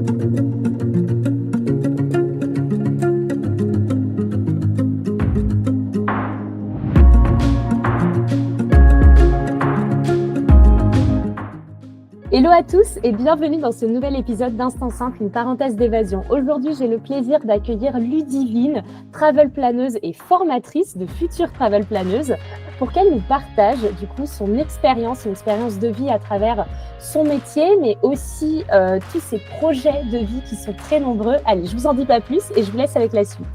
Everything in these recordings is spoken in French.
Hello à tous et bienvenue dans ce nouvel épisode d'Instant Simple, une parenthèse d'évasion. Aujourd'hui, j'ai le plaisir d'accueillir Ludivine, travel planeuse et formatrice de futures travel planeuses, pour qu'elle nous partage du coup son expérience, une expérience de vie à travers son métier, mais aussi tous ses projets de vie qui sont très nombreux. Allez, je vous en dis pas plus et je vous laisse avec la suite.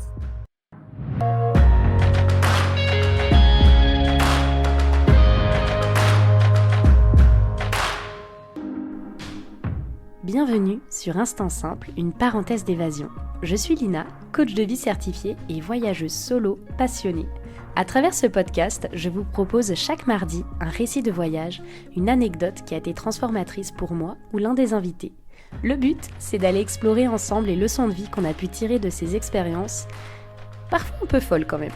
Bienvenue sur Instant Simple, une parenthèse d'évasion. Je suis Lina, coach de vie certifiée et voyageuse solo passionnée. À travers ce podcast, je vous propose chaque mardi un récit de voyage, une anecdote qui a été transformatrice pour moi ou l'un des invités. Le but, c'est d'aller explorer ensemble les leçons de vie qu'on a pu tirer de ces expériences, parfois un peu folles quand même.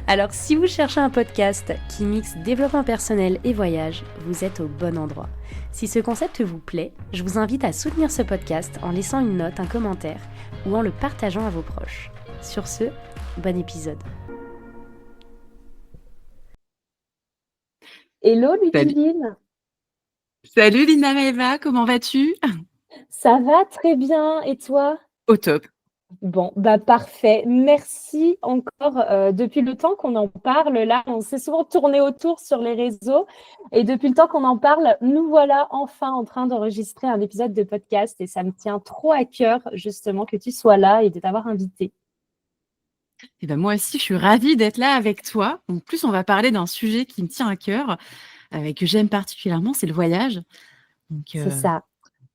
Alors si vous cherchez un podcast qui mixe développement personnel et voyage, vous êtes au bon endroit. Si ce concept vous plaît, je vous invite à soutenir ce podcast en laissant une note, un commentaire ou en le partageant à vos proches. Sur ce, bon épisode. Hello Ludivine. Salut Lina Maeva, comment vas-tu? Ça va très bien et toi? Au top. Bon, bah parfait. Merci encore. Depuis le temps qu'on en parle, là, on s'est souvent tourné autour sur les réseaux. Et depuis le temps qu'on en parle, nous voilà enfin en train d'enregistrer un épisode de podcast. Et ça me tient trop à cœur, justement, que tu sois là et de t'avoir invité. Et ben moi aussi, je suis ravie d'être là avec toi. En plus, on va parler d'un sujet qui me tient à cœur, et que j'aime particulièrement, c'est le voyage. Donc, C'est ça.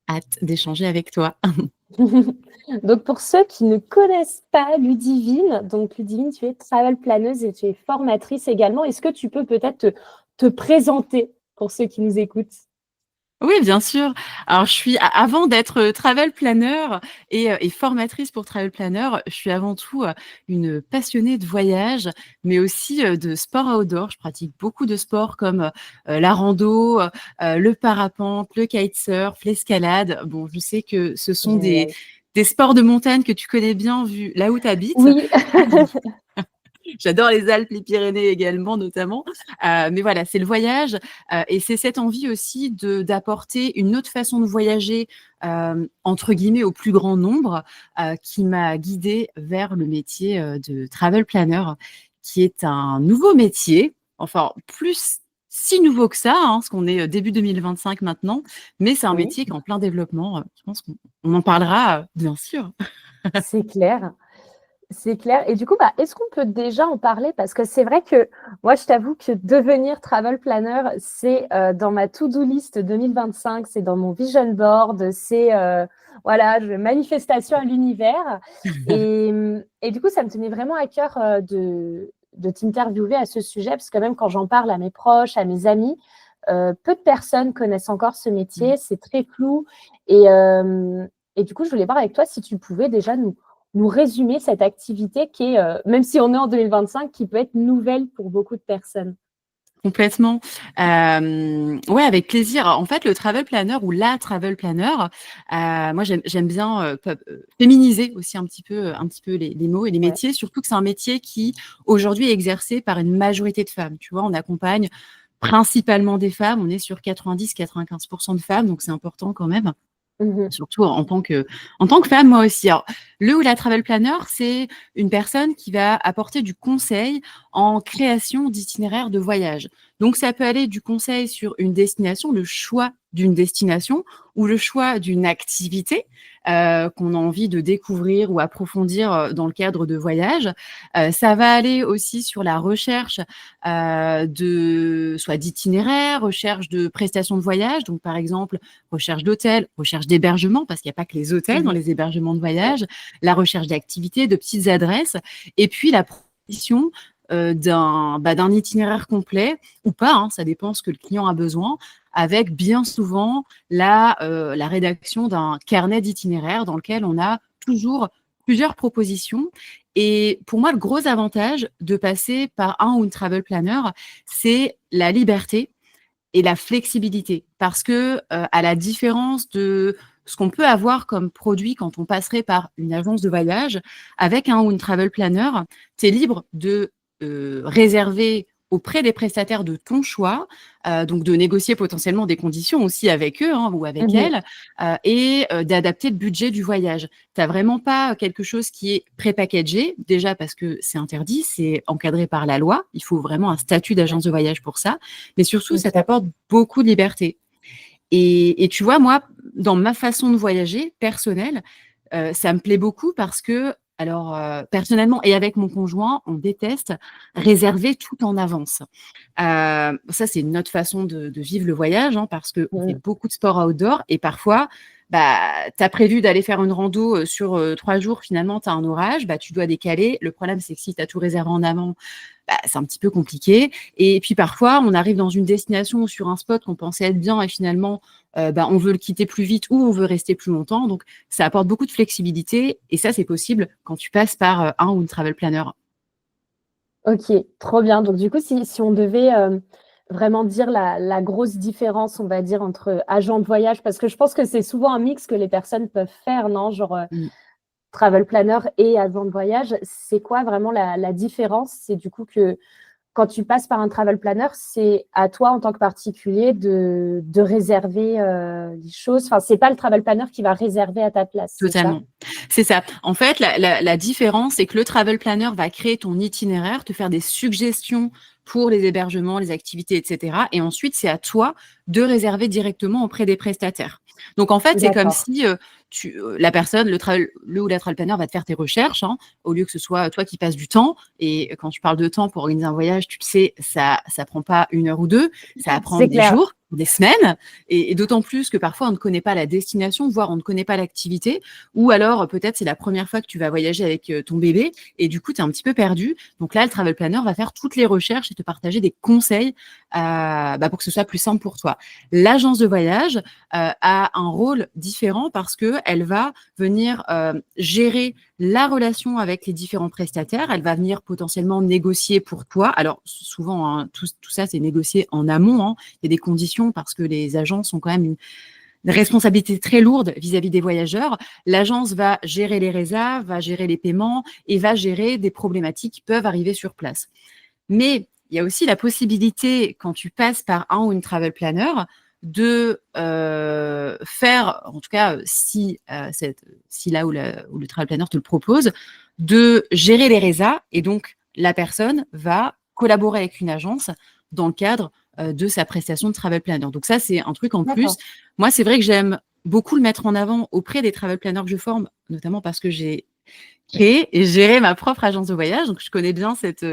hâte d'échanger avec toi. Donc, pour ceux qui ne connaissent pas Ludivine, tu es travel planeuse et tu es formatrice également. Est-ce que tu peux peut-être te présenter pour ceux qui nous écoutent? Oui, bien sûr. Alors, avant d'être travel planner et formatrice pour travel planner, je suis avant tout une passionnée de voyage, mais aussi de sport outdoor. Je pratique beaucoup de sports comme la rando, le parapente, le kitesurf, l'escalade. Bon, je sais que ce sont Génial. des sports de montagne que tu connais bien vu là où tu habites. Oui. J'adore les Alpes, les Pyrénées également, notamment. Mais voilà, c'est le voyage et c'est cette envie aussi d'apporter une autre façon de voyager, entre guillemets, au plus grand nombre, qui m'a guidée vers le métier de travel planner, qui est un nouveau métier, enfin, plus si nouveau que ça, hein, parce qu'on est début 2025 maintenant, mais c'est un Oui, métier qui est en plein développement. Je pense qu'on en parlera, bien sûr. c'est clair. C'est clair. Et du coup, est-ce qu'on peut déjà en parler? Parce que c'est vrai que moi, je t'avoue que devenir travel planner, c'est dans ma to-do list 2025, c'est dans mon vision board, c'est manifestation à l'univers. Et du coup, ça me tenait vraiment à cœur de t'interviewer à ce sujet, parce que même quand j'en parle à mes proches, à mes amis, peu de personnes connaissent encore ce métier, c'est très flou. Et du coup, je voulais voir avec toi si tu pouvais déjà nous résumer cette activité qui est, même si on est en 2025, qui peut être nouvelle pour beaucoup de personnes. Complètement. Ouais, avec plaisir. En fait, le travel planner ou la travel planner, moi j'aime bien féminiser aussi un petit peu les mots et les Ouais. métiers, surtout que c'est un métier qui aujourd'hui est exercé par une majorité de femmes. Tu vois, on accompagne principalement des femmes, on est sur 90-95% de femmes, donc c'est important quand même. Mhm. Surtout en tant que femme, moi aussi. Alors, le ou la travel planner, c'est une personne qui va apporter du conseil en création d'itinéraires de voyage. Donc, ça peut aller du conseil sur une destination, le choix d'une destination ou le choix d'une activité qu'on a envie de découvrir ou approfondir dans le cadre de voyage. Ça va aller aussi sur la recherche soit d'itinéraires, recherche de prestations de voyage. Donc, par exemple, recherche d'hôtels, recherche d'hébergement, parce qu'il n'y a pas que les hôtels dans Mhm. les hébergements de voyage, la recherche d'activités, de petites adresses, et puis la proposition d'un itinéraire complet ou pas, hein, ça dépend ce que le client a besoin, avec bien souvent la rédaction d'un carnet d'itinéraire dans lequel on a toujours plusieurs propositions. Et pour moi, le gros avantage de passer par un ou une travel planner, c'est la liberté et la flexibilité. Parce que, à la différence de ce qu'on peut avoir comme produit quand on passerait par une agence de voyage, avec un ou une travel planner, tu es libre de réserver auprès des prestataires de ton choix, donc de négocier potentiellement des conditions aussi avec eux ou avec Mhm. elles, et d'adapter le budget du voyage. Tu n'as vraiment pas quelque chose qui est pré-packagé, déjà parce que c'est interdit, c'est encadré par la loi, il faut vraiment un statut d'agence de voyage pour ça, mais surtout, ça Ok. t'apporte beaucoup de liberté. Et tu vois, moi, dans ma façon de voyager personnelle, ça me plaît beaucoup parce que, alors, personnellement et avec mon conjoint, on déteste réserver tout en avance. Ça, c'est notre façon de vivre le voyage, parce qu'on fait Mhm. beaucoup de sport outdoor et parfois, bah, tu as prévu d'aller faire une rando sur 3 jours, finalement, tu as un orage, bah, tu dois décaler. Le problème, c'est que si tu as tout réservé en amont, bah, c'est un petit peu compliqué. Et puis parfois, on arrive dans une destination ou sur un spot qu'on pensait être bien et finalement, bah, on veut le quitter plus vite ou on veut rester plus longtemps. Donc, ça apporte beaucoup de flexibilité et ça, c'est possible quand tu passes par un ou une travel planner. Ok, trop bien. Donc, du coup, si on devait vraiment dire la grosse différence, on va dire, entre agent de voyage, parce que je pense que c'est souvent un mix que les personnes peuvent faire, non? Genre, Mm. travel planner et agent de voyage, c'est quoi vraiment la différence? C'est du coup que quand tu passes par un travel planner, c'est à toi en tant que particulier de réserver les choses. Enfin, c'est pas le travel planner qui va réserver à ta place, c'est ça? Totalement. C'est ça. En fait, la différence, c'est que le travel planner va créer ton itinéraire, te faire des suggestions pour les hébergements, les activités, etc. Et ensuite, c'est à toi de réserver directement auprès des prestataires. Donc, en fait, c'est comme D'accord. si la personne, le ou la travel planner va te faire tes recherches, au lieu que ce soit toi qui passes du temps. Et quand tu parles de temps pour organiser un voyage, tu le sais, ça prend pas 1 heure ou deux, ça va prendre C'est des clair. jours, des semaines. Et d'autant plus que parfois, on ne connaît pas la destination, voire on ne connaît pas l'activité. Ou alors, peut-être, c'est la première fois que tu vas voyager avec ton bébé et du coup, tu es un petit peu perdu. Donc là, le travel planner va faire toutes les recherches et te partager des conseils pour que ce soit plus simple pour toi. L'agence de voyage a un rôle différent parce qu'elle va venir gérer la relation avec les différents prestataires. Elle va venir potentiellement négocier pour toi. Alors, souvent, tout ça, c'est négocié en amont. Il y a des conditions parce que les agences ont quand même une responsabilité très lourde vis-à-vis des voyageurs. L'agence va gérer les résas, va gérer les paiements et va gérer des problématiques qui peuvent arriver sur place. Mais il y a aussi la possibilité, quand tu passes par un ou une travel planner, de faire, en tout cas, si là où le travel planner te le propose, de gérer les résas. Et donc, la personne va collaborer avec une agence dans le cadre de sa prestation de travel planner. Donc ça, c'est un truc en plus. D'accord. Moi, c'est vrai que j'aime beaucoup le mettre en avant auprès des travel planners que je forme, notamment parce que j'ai créé et géré ma propre agence de voyage. Donc, je connais bien cette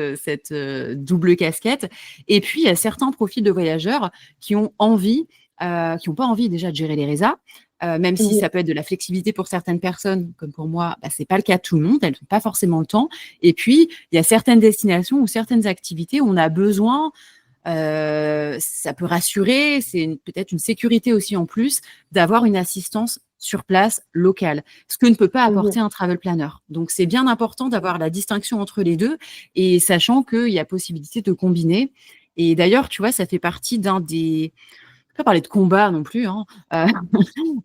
double casquette. Et puis, il y a certains profils de voyageurs qui ont envie, qui n'ont pas envie déjà de gérer les résas, même si Mhm. ça peut être de la flexibilité pour certaines personnes, comme pour moi, ce n'est pas le cas de tout le monde. Elles n'ont pas forcément le temps. Et puis, il y a certaines destinations ou certaines activités où on a besoin ça peut rassurer, c'est peut-être une sécurité aussi en plus d'avoir une assistance sur place locale, ce que ne peut pas Mhm. apporter un travel planner. Donc, c'est bien important d'avoir la distinction entre les deux et sachant qu'il y a possibilité de combiner. Et d'ailleurs, tu vois, ça fait partie d'un des... Je ne vais pas parler de combat non plus,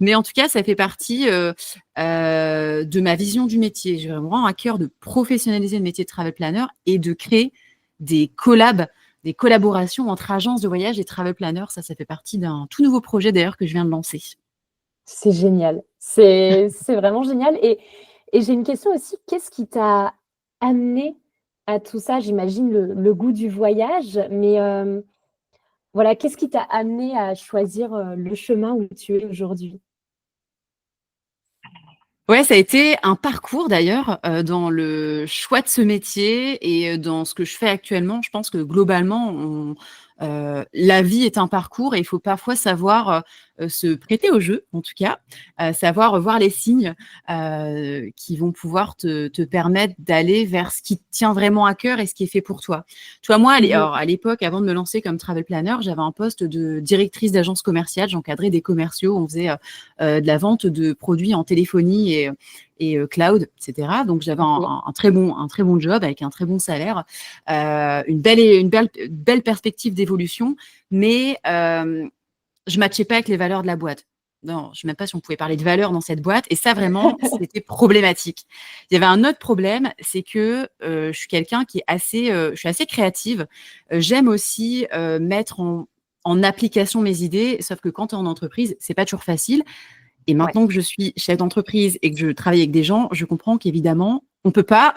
mais en tout cas, ça fait partie de ma vision du métier. J'ai vraiment à cœur de professionnaliser le métier de travel planner et de créer des collabs, des collaborations entre agences de voyage et travel planners. Ça fait partie d'un tout nouveau projet d'ailleurs que je viens de lancer. C'est génial. C'est vraiment génial. Et j'ai une question aussi. Qu'est-ce qui t'a amené à tout ça? J'imagine le goût du voyage, mais voilà, qu'est-ce qui t'a amené à choisir le chemin où tu es aujourd'hui? Ouais, ça a été un parcours d'ailleurs dans le choix de ce métier et dans ce que je fais actuellement. Je pense que globalement, la vie est un parcours et il faut parfois savoir se prêter au jeu, en tout cas, savoir voir les signes qui vont pouvoir te permettre d'aller vers ce qui te tient vraiment à cœur et ce qui est fait pour toi. Tu vois, moi, Mhm. alors, à l'époque, avant de me lancer comme travel planner, j'avais un poste de directrice d'agence commerciale. J'encadrais des commerciaux. On faisait de la vente de produits en téléphonie et cloud, etc. Donc, j'avais Ok. un très bon job avec un très bon salaire, une belle perspective d'évolution, mais je matchais pas avec les valeurs de la boîte. non, je ne sais même pas si on pouvait parler de valeur dans cette boîte. Et ça, vraiment, c'était problématique. Il y avait un autre problème, c'est que je suis quelqu'un qui est je suis assez créative. J'aime aussi mettre en application mes idées, sauf que quand tu es en entreprise, c'est pas toujours facile. Et Ouais. maintenant que je suis chef d'entreprise et que je travaille avec des gens, je comprends qu'évidemment, on ne peut pas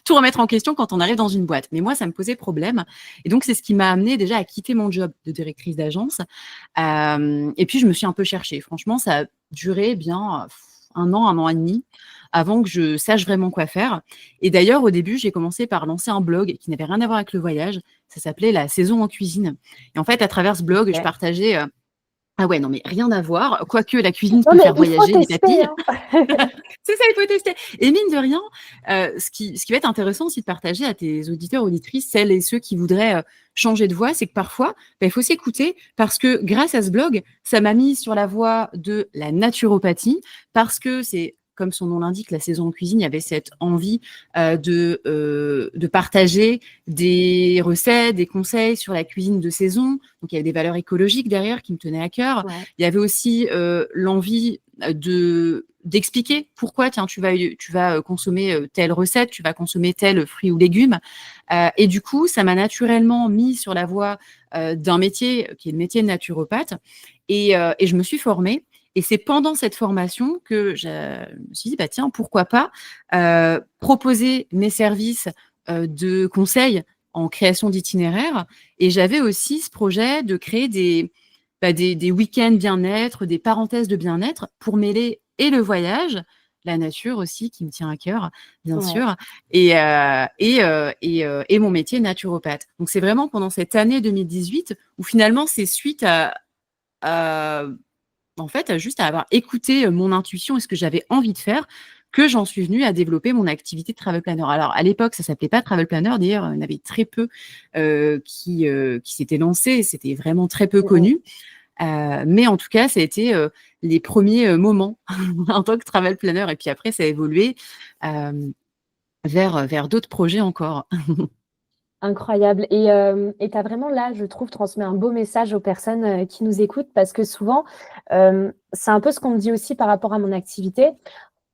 tout remettre en question quand on arrive dans une boîte. Mais moi, ça me posait problème. Et donc, c'est ce qui m'a amené déjà à quitter mon job de directrice d'agence. Et puis, je me suis un peu cherchée. Franchement, ça a duré bien 1 an et demi avant que je sache vraiment quoi faire. Et d'ailleurs, au début, j'ai commencé par lancer un blog qui n'avait rien à voir avec le voyage. Ça s'appelait La saison en cuisine. Et en fait, à travers ce blog, je partageais... Ah ouais, non, mais rien à voir. Quoique la cuisine Non, peut mais faire il faut voyager les tester, papilles. hein. C'est ça, il faut tester. Et mine de rien, ce qui va être intéressant aussi de partager à tes auditeurs, auditrices, celles et ceux qui voudraient changer de voie, c'est que parfois, il faut s'écouter parce que grâce à ce blog, ça m'a mis sur la voie de la naturopathie parce que c'est, comme son nom l'indique, la saison en cuisine, il y avait cette envie de partager des recettes, des conseils sur la cuisine de saison. Donc, il y avait des valeurs écologiques derrière qui me tenaient à cœur. Ouais. Il y avait aussi l'envie d'expliquer pourquoi tiens tu vas consommer telle recette, tu vas consommer tel fruit ou légume. Et du coup, ça m'a naturellement mis sur la voie d'un métier qui est le métier de naturopathe. Et je me suis formée. Et c'est pendant cette formation que je me suis dit, bah, tiens, pourquoi pas proposer mes services de conseil en création d'itinéraires. Et j'avais aussi ce projet de créer des week-ends bien-être, des parenthèses de bien-être pour mêler et le voyage, la nature aussi qui me tient à cœur, bien sûr, et mon métier naturopathe. Donc, c'est vraiment pendant cette année 2018 où finalement, c'est suite en fait, juste à avoir écouté mon intuition et ce que j'avais envie de faire, que j'en suis venue à développer mon activité de travel planner. Alors, à l'époque, ça ne s'appelait pas travel planner. D'ailleurs, il y en avait très peu qui s'étaient lancés. C'était vraiment très peu connu. Mais en tout cas, ça a été les premiers moments en tant que travel planner. Et puis après, ça a évolué vers d'autres projets encore. Incroyable. Et tu as vraiment là, je trouve, transmis un beau message aux personnes qui nous écoutent parce que souvent, c'est un peu ce qu'on me dit aussi par rapport à mon activité.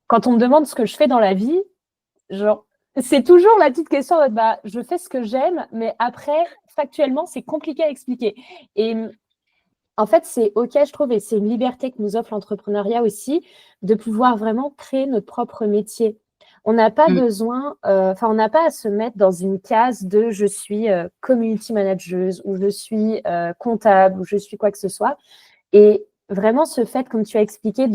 Quand on me demande ce que je fais dans la vie, genre, c'est toujours la petite question de, bah, je fais ce que j'aime, mais après, factuellement, c'est compliqué à expliquer. Et en fait, c'est OK, je trouve, et c'est une liberté que nous offre l'entrepreneuriat aussi, de pouvoir vraiment créer notre propre métier. On n'a pas besoin, on n'a pas à se mettre dans une case de je suis community manageuse ou je suis comptable ou je suis quoi que ce soit. Et vraiment, ce fait, comme tu as expliqué,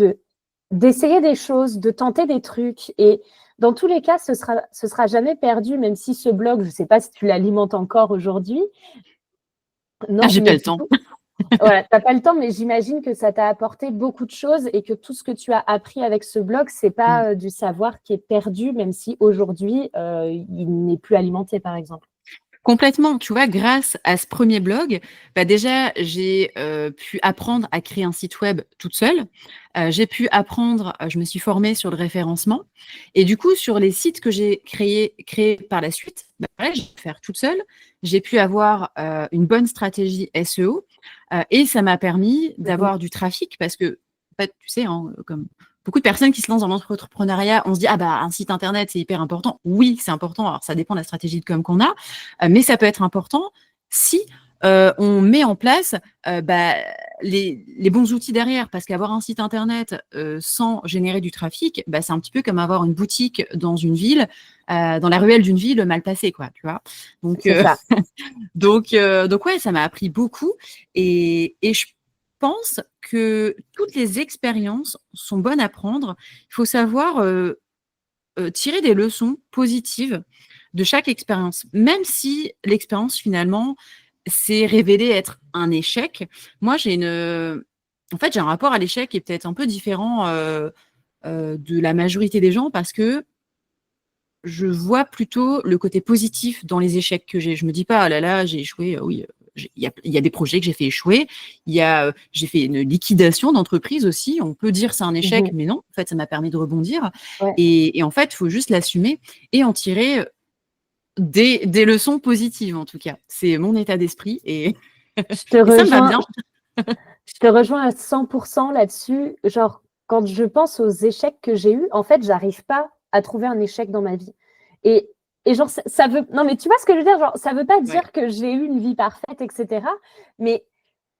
d'essayer des choses, de tenter des trucs. Et dans tous les cas, ce sera jamais perdu, même si ce blog, je ne sais pas si tu l'alimentes encore aujourd'hui. Non, J'ai pas mais le temps. voilà, tu n'as pas le temps, mais j'imagine que ça t'a apporté beaucoup de choses et que tout ce que tu as appris avec ce blog, ce n'est pas du savoir qui est perdu, même si aujourd'hui, il n'est plus alimenté, par exemple. Complètement. Tu vois, grâce à ce premier blog, déjà, j'ai pu apprendre à créer un site web toute seule. J'ai pu apprendre, je me suis formée sur le référencement. Et du coup, sur les sites que j'ai créés par la suite, j'ai pu faire toute seule. J'ai pu avoir une bonne stratégie SEO et ça m'a permis d'avoir du trafic parce que, en fait, tu sais, hein, comme beaucoup de personnes qui se lancent dans l'entrepreneuriat, on se dit, ah bah, un site internet, c'est hyper important. Oui, c'est important. Alors, ça dépend de la stratégie de com qu'on a, mais ça peut être important si on met en place les bons outils derrière. Parce qu'avoir un site internet sans générer du trafic, c'est un petit peu comme avoir une boutique dans une ville, dans la ruelle d'une ville mal placée, quoi, tu vois. Donc, C'est ça. donc ouais, ça m'a appris beaucoup. Et je pense que toutes les expériences sont bonnes à prendre. Il faut savoir tirer des leçons positives de chaque expérience, même si l'expérience finalement s'est révélée être un échec. Moi, j'ai un rapport à l'échec qui est peut-être un peu différent de la majorité des gens parce que je vois plutôt le côté positif dans les échecs que j'ai. Je me dis pas, ah là là, j'ai échoué. Oui, il y a des projets que j'ai fait échouer. J'ai fait une liquidation d'entreprise aussi. On peut dire c'est un échec, mais non. En fait, ça m'a permis de rebondir. Ouais. Et en fait, il faut juste l'assumer et en tirer des leçons positives, en tout cas. C'est mon état d'esprit et, Je te et ça me va rejoins. bien. Je te rejoins à 100% là-dessus. Genre, quand je pense aux échecs que j'ai eus, en fait, j'arrive pas à trouver un échec dans ma vie. Et, et genre, ça veut. Non, mais tu vois ce que je veux dire? Genre, ça veut pas Ouais. dire que j'ai eu une vie parfaite, etc. Mais,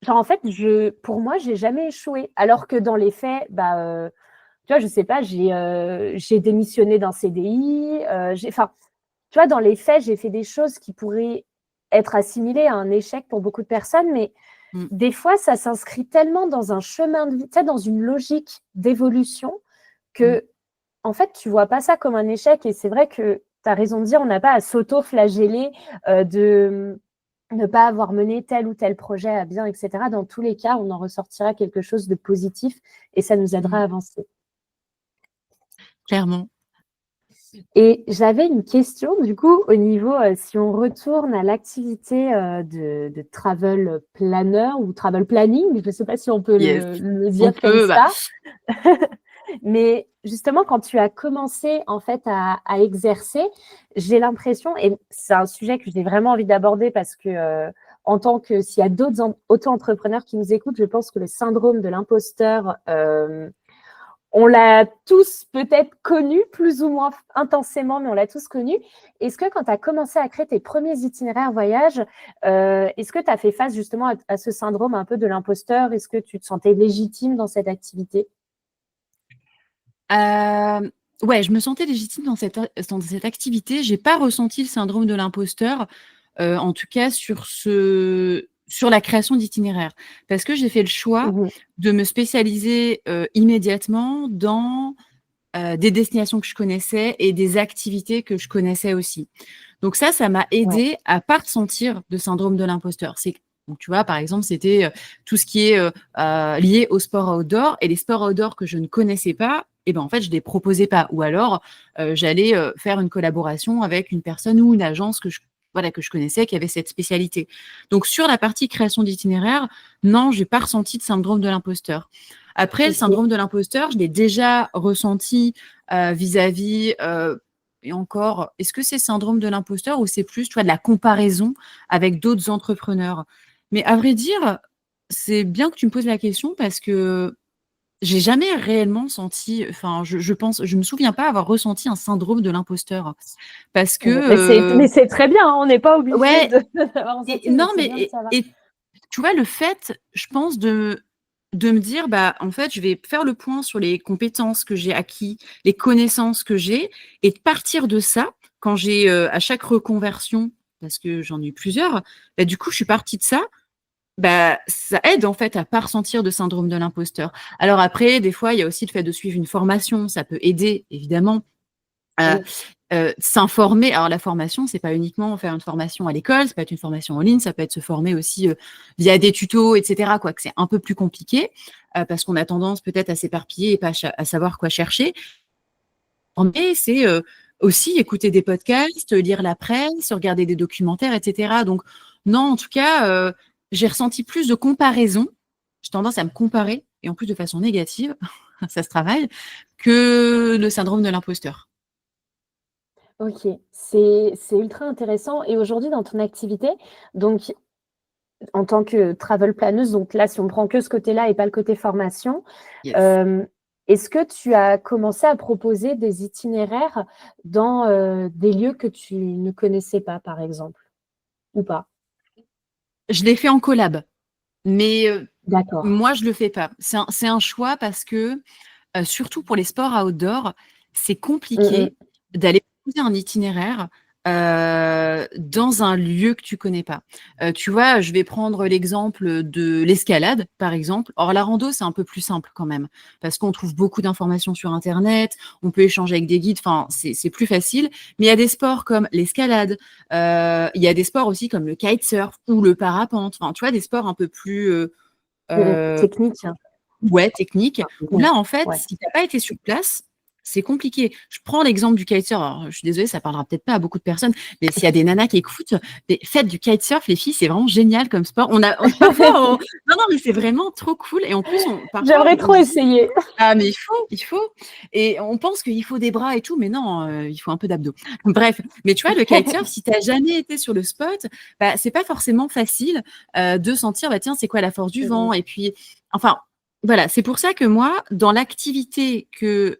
genre, en fait, pour moi, j'ai jamais échoué. Alors que dans les faits, tu vois, je sais pas, j'ai démissionné d'un CDI. Enfin, tu vois, dans les faits, j'ai fait des choses qui pourraient être assimilées à un échec pour beaucoup de personnes, mais Mm. des fois, ça s'inscrit tellement dans un chemin de vie, tu sais, dans une logique d'évolution Mm. que, en fait, tu vois pas ça comme un échec. Et c'est vrai que tu as raison de dire, on n'a pas à s'auto-flageller de ne pas avoir mené tel ou tel projet à bien, etc. Dans tous les cas, on en ressortira quelque chose de positif et ça nous aidera Mm. à avancer. Clairement. Et j'avais une question, du coup, au niveau, si on retourne à l'activité de travel planner ou travel planning, je ne sais pas si on peut Yes. le On dire comme peut, bah, ça. Mais justement, quand tu as commencé en fait à exercer, j'ai l'impression, et c'est un sujet que j'ai vraiment envie d'aborder parce que en tant que s'il y a d'autres auto-entrepreneurs qui nous écoutent, je pense que le syndrome de l'imposteur, on l'a tous peut-être connu, plus ou moins intensément, mais on l'a tous connu. Est-ce que quand tu as commencé à créer tes premiers itinéraires voyage, est-ce que tu as fait face justement à ce syndrome un peu de l'imposteur? Est-ce que tu te sentais légitime dans cette activité? Ouais, je me sentais légitime dans cette activité. J'ai pas ressenti le syndrome de l'imposteur, en tout cas sur la création d'itinéraires. Parce que j'ai fait le choix Mhm. de me spécialiser immédiatement dans des destinations que je connaissais et des activités que je connaissais aussi. Donc ça m'a Ouais. aidé à pas ressentir de syndrome de l'imposteur. Donc, tu vois, par exemple, c'était tout ce qui est lié au sport outdoor et les sports outdoor que je ne connaissais pas, et ben en fait, je les proposais pas. Ou alors, j'allais faire une collaboration avec une personne ou une agence voilà, que je connaissais qui avait cette spécialité. Donc, sur la partie création d'itinéraire, non, j'ai pas ressenti de syndrome de l'imposteur. Après, le Ok. syndrome de l'imposteur, je l'ai déjà ressenti vis-à-vis et encore, est-ce que c'est syndrome de l'imposteur ou c'est plus, tu vois, de la comparaison avec d'autres entrepreneurs? Mais à vrai dire, c'est bien que tu me poses la question parce que j'ai jamais réellement senti, enfin, je me souviens pas avoir ressenti un syndrome de l'imposteur parce que, Mais c'est très bien, hein, on n'est pas obligé ouais, d'avoir et ressenti, mais non, c'est mais bien de savoir. tu vois, le fait, je pense, de me dire, bah, en fait, je vais faire le point sur les compétences que j'ai acquis, les connaissances que j'ai, et de partir de ça, quand j'ai, à chaque reconversion, parce que j'en ai eu plusieurs, bah, du coup, je suis partie de ça, bah, ça aide en fait à pas ressentir de syndrome de l'imposteur. Alors après, des fois, il y a aussi le fait de suivre une formation, ça peut aider, évidemment. Heu Oui. S'informer, alors la formation, c'est pas uniquement faire une formation à l'école, ça peut être une formation en ligne, ça peut être se former aussi, via des tutos et cetera, quoique c'est un peu plus compliqué, parce qu'on a tendance peut-être à s'éparpiller et pas à savoir quoi chercher. Mais c'est, aussi écouter des podcasts, lire la presse, regarder des documentaires et cetera. Donc non, en tout cas, j'ai ressenti plus de comparaison. J'ai tendance à me comparer et en plus de façon négative, ça se travaille, que le syndrome de l'imposteur. Ok, c'est ultra intéressant. Et aujourd'hui, dans ton activité, donc en tant que travel planeuse, donc là, si on prend que ce côté-là et pas le côté formation, Yes. euh, est-ce que tu as commencé à proposer des itinéraires dans des lieux que tu ne connaissais pas, par exemple, ou pas? Je l'ai fait en collab, mais D'accord. moi, je le fais pas. C'est un choix parce que, surtout pour les sports outdoor, c'est Mm, compliqué d'aller proposer un itinéraire, dans un lieu que tu connais pas. Tu vois, je vais prendre l'exemple de l'escalade, par exemple. Or la rando, c'est un peu plus simple quand même, parce qu'on trouve beaucoup d'informations sur internet, on peut échanger avec des guides, enfin, c'est plus facile. Mais il y a des sports comme l'escalade, il y a des sports aussi comme le kitesurf ou le parapente, enfin, tu vois, des sports un peu plus, mm. heu Technique. ouais, technique, où Mm. là, en fait, Ouais. si tu as pas été sur place, c'est compliqué. Je prends l'exemple du kitesurf. Alors, je suis désolée, ça parlera peut-être pas à beaucoup de personnes, mais s'il y a des nanas qui écoutent, mais faites du kitesurf, les filles, c'est vraiment génial comme sport. Parfois, non, mais c'est vraiment trop cool. Et en plus, parfois, J'aimerais trop se dit, essayer. ah, mais il faut. Et on pense qu'il faut des bras et tout, mais non, il faut un peu d'abdos. Bref, mais tu vois, le kitesurf, si tu n'as jamais été sur le spot, bah, c'est pas forcément facile de sentir, bah, tiens, c'est quoi la force du vent? Et puis, enfin, voilà, c'est pour ça que moi, dans l'activité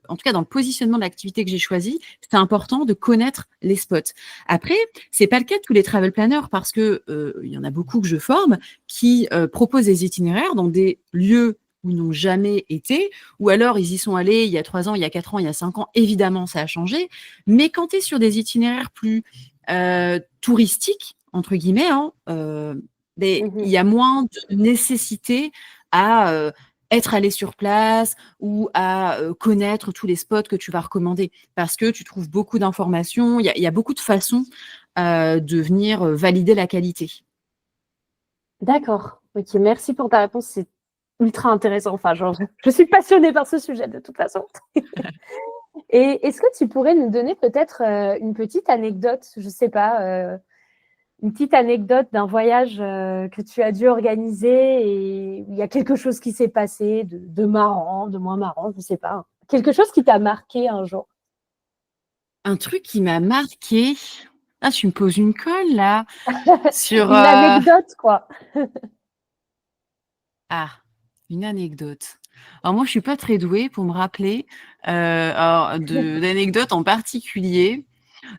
en tout cas dans le positionnement de l'activité que j'ai choisi, c'est important de connaître les spots. Après, c'est pas le cas de tous les travel planners parce que il y en a beaucoup que je forme qui proposent des itinéraires dans des lieux où ils n'ont jamais été, ou alors ils y sont allés il y a 3 ans, il y a 4 ans, il y a 5 ans. Évidemment, ça a changé. Mais quand tu es sur des itinéraires plus touristiques, entre guillemets, hein, il y a moins de nécessité à être allé sur place ou à connaître tous les spots que tu vas recommander parce que tu trouves beaucoup d'informations. Il y a beaucoup de façons de venir valider la qualité. D'accord. Ok, merci pour ta réponse. C'est ultra intéressant. Enfin, genre, je suis passionnée par ce sujet de toute façon. Et est-ce que tu pourrais nous donner peut-être une petite anecdote, je sais pas, une petite anecdote d'un voyage que tu as dû organiser et il y a quelque chose qui s'est passé de marrant, de moins marrant, je sais pas. Quelque chose qui t'a marqué un jour. Un truc qui m'a marqué. Ah, tu me poses une colle là sur. Une anecdote, quoi. Ah, une anecdote. Alors moi, je suis pas très douée pour me rappeler d'anecdotes en particulier.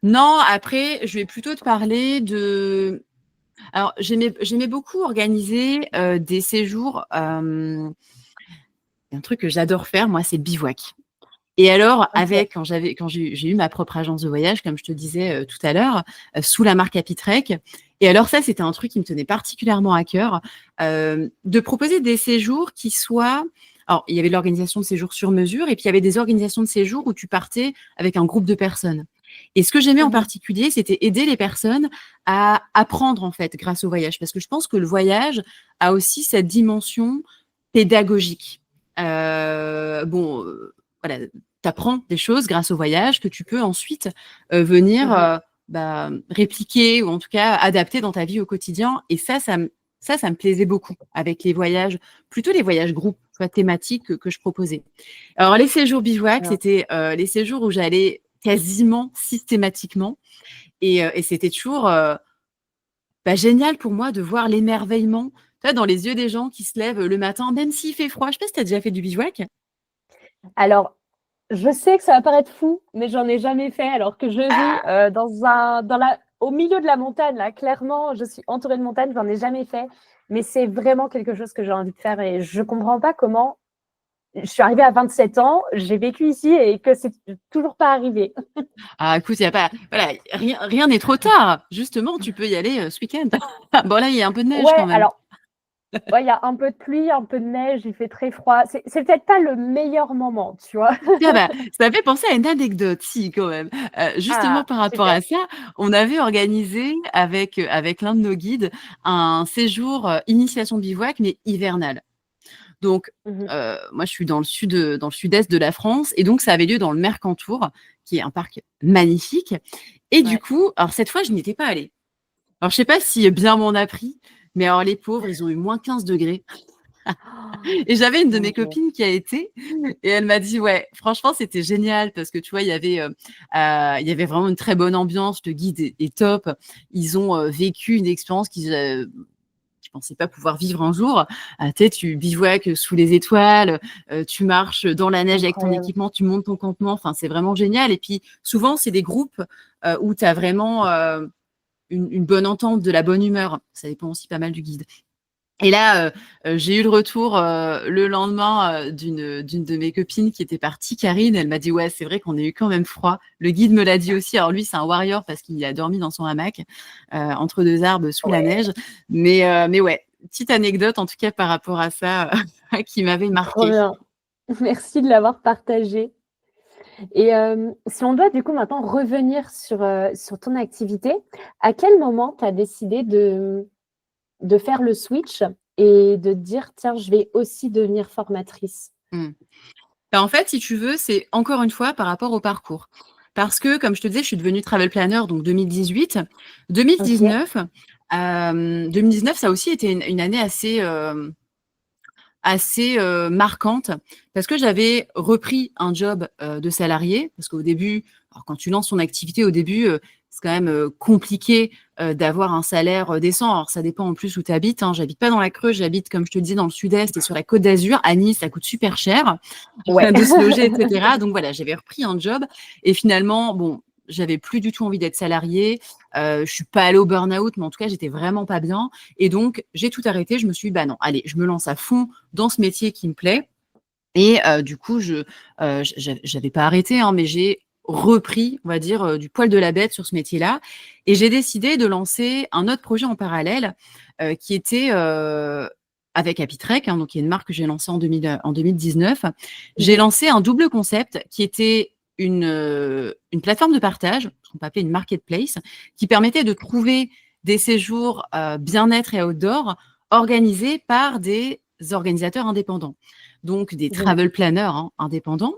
Non, après, je vais plutôt te parler de. Alors, j'aimais beaucoup organiser des séjours. Un truc que j'adore faire, moi, c'est le bivouac. Et alors, Ok. quand j'ai eu ma propre agence de voyage, comme je te disais tout à l'heure, sous la marque Happy Trek. Et alors ça, c'était un truc qui me tenait particulièrement à cœur, de proposer des séjours qui soient. Alors, il y avait l'organisation de séjours sur mesure, et puis il y avait des organisations de séjours où tu partais avec un groupe de personnes. Et ce que j'aimais en particulier, c'était aider les personnes à apprendre en fait grâce au voyage, parce que je pense que le voyage a aussi cette dimension pédagogique. Voilà, tu apprends des choses grâce au voyage que tu peux ensuite venir répliquer ou en tout cas adapter dans ta vie au quotidien. Et ça me plaisait beaucoup avec les voyages, plutôt les voyages groupes, tu vois, thématiques que je proposais. Alors, les séjours bivouac, c'était les séjours où j'allais quasiment systématiquement. Et c'était toujours génial pour moi de voir l'émerveillement, tu vois, dans les yeux des gens qui se lèvent le matin, même s'il fait froid. Je sais pas si tu as déjà fait du bivouac. Alors, je sais que ça va paraître fou, mais j'en ai jamais fait alors que je vis au milieu de la montagne. Là, clairement, je suis entourée de montagnes, j'en ai jamais fait. Mais c'est vraiment quelque chose que j'ai envie de faire et je comprends pas comment je suis arrivée à 27 ans, j'ai vécu ici et que c'est toujours pas arrivé. Ah, écoute, il y a pas, voilà, rien n'est trop tard. Justement, tu peux y aller ce week-end. Bon, là, il y a un peu de neige Ouais, quand même. alors, il y a un peu de pluie, un peu de neige, il fait très froid. C'est peut-être pas le meilleur moment, tu vois. Ah bah, ça fait penser à une anecdote, si, quand même. Justement, Ah, par rapport super. à ça, on avait organisé avec l'un de nos guides un séjour initiation bivouac, mais hivernal. Donc, Mhm. moi, je suis dans le sud-est de la France, et donc ça avait lieu dans le Mercantour, qui est un parc magnifique. Et du Ouais. coup, alors cette fois, je n'y étais pas allée. Alors, je sais pas si bien m'en a pris, mais alors les pauvres, ils ont eu moins 15 degrés. Oh, Et j'avais une de mon mes Dieu. copines qui a été, et elle m'a dit, ouais, franchement, c'était génial parce que tu vois, il y avait vraiment une très bonne ambiance. Le guide est top. Ils ont vécu une expérience qu'ils ne pensaient pas pouvoir vivre un jour. Tu bivouacs sous les étoiles, tu marches dans la neige avec ton Incroyable. équipement, tu montes ton campement. Enfin, c'est vraiment génial. Et puis, souvent, c'est des groupes où tu as vraiment une bonne entente, de la bonne humeur. Ça dépend aussi pas mal du guide. Et là, j'ai eu le retour le lendemain d'une de mes copines qui était partie, Karine. Elle m'a dit, ouais, c'est vrai qu'on a eu quand même froid. Le guide me l'a dit aussi. Alors lui, c'est un warrior parce qu'il a dormi dans son hamac entre deux arbres sous la Ouais, neige. Mais ouais, petite anecdote en tout cas par rapport à ça qui m'avait trop marqué. bien. Merci de l'avoir partagé. Et si on doit du coup maintenant revenir sur ton activité, à quel moment tu as décidé de faire le switch et de te dire, tiens, je vais aussi devenir formatrice? Hmm. Bah, en fait, si tu veux, c'est encore une fois par rapport au parcours. Parce que, comme je te disais, je suis devenue travel planner donc 2018. OK. 2019, 2019, ça a aussi été une année assez marquante parce que j'avais repris un job de salarié. Parce qu'au début, alors quand tu lances ton activité, au début, c'est quand même compliqué d'avoir un salaire décent. Alors ça dépend en plus où tu habites. Hein. J'habite pas dans la Creuse, j'habite, comme je te le disais, dans le sud-est et sur la Côte d'Azur. À Nice, ça coûte super cher Ouais. de se loger, etc. Donc voilà, j'avais repris un job et finalement, bon, j'avais plus du tout envie d'être salariée. Je suis pas allée au burn-out, mais en tout cas, j'étais vraiment pas bien. Et donc, j'ai tout arrêté. Je me suis dit, bah non, allez, je me lance à fond dans ce métier qui me plaît. Et du coup, j'avais pas arrêté, hein, mais j'ai repris, on va dire, du poil de la bête sur ce métier-là. Et j'ai décidé de lancer un autre projet en parallèle qui était avec Happytrek, hein, donc qui est une marque que j'ai lancée en 2019. J'ai Mmh. lancé un double concept qui était une plateforme de partage, ce qu'on peut appeler une marketplace, qui permettait de trouver des séjours bien-être et outdoor organisés par des organisateurs indépendants, donc des Génial. travel planners indépendants.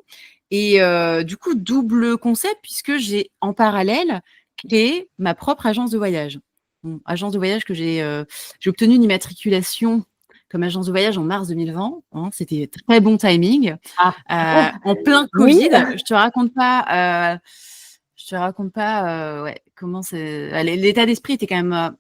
Et du coup, double concept, puisque j'ai en parallèle créé ma propre agence de voyage. Bon, agence de voyage que j'ai obtenu une immatriculation comme agence de voyage en mars 2020. Hein, c'était très bon timing. Ah. En plein Oui. Covid, je te raconte pas ouais, comment c'est. L'état d'esprit était quand même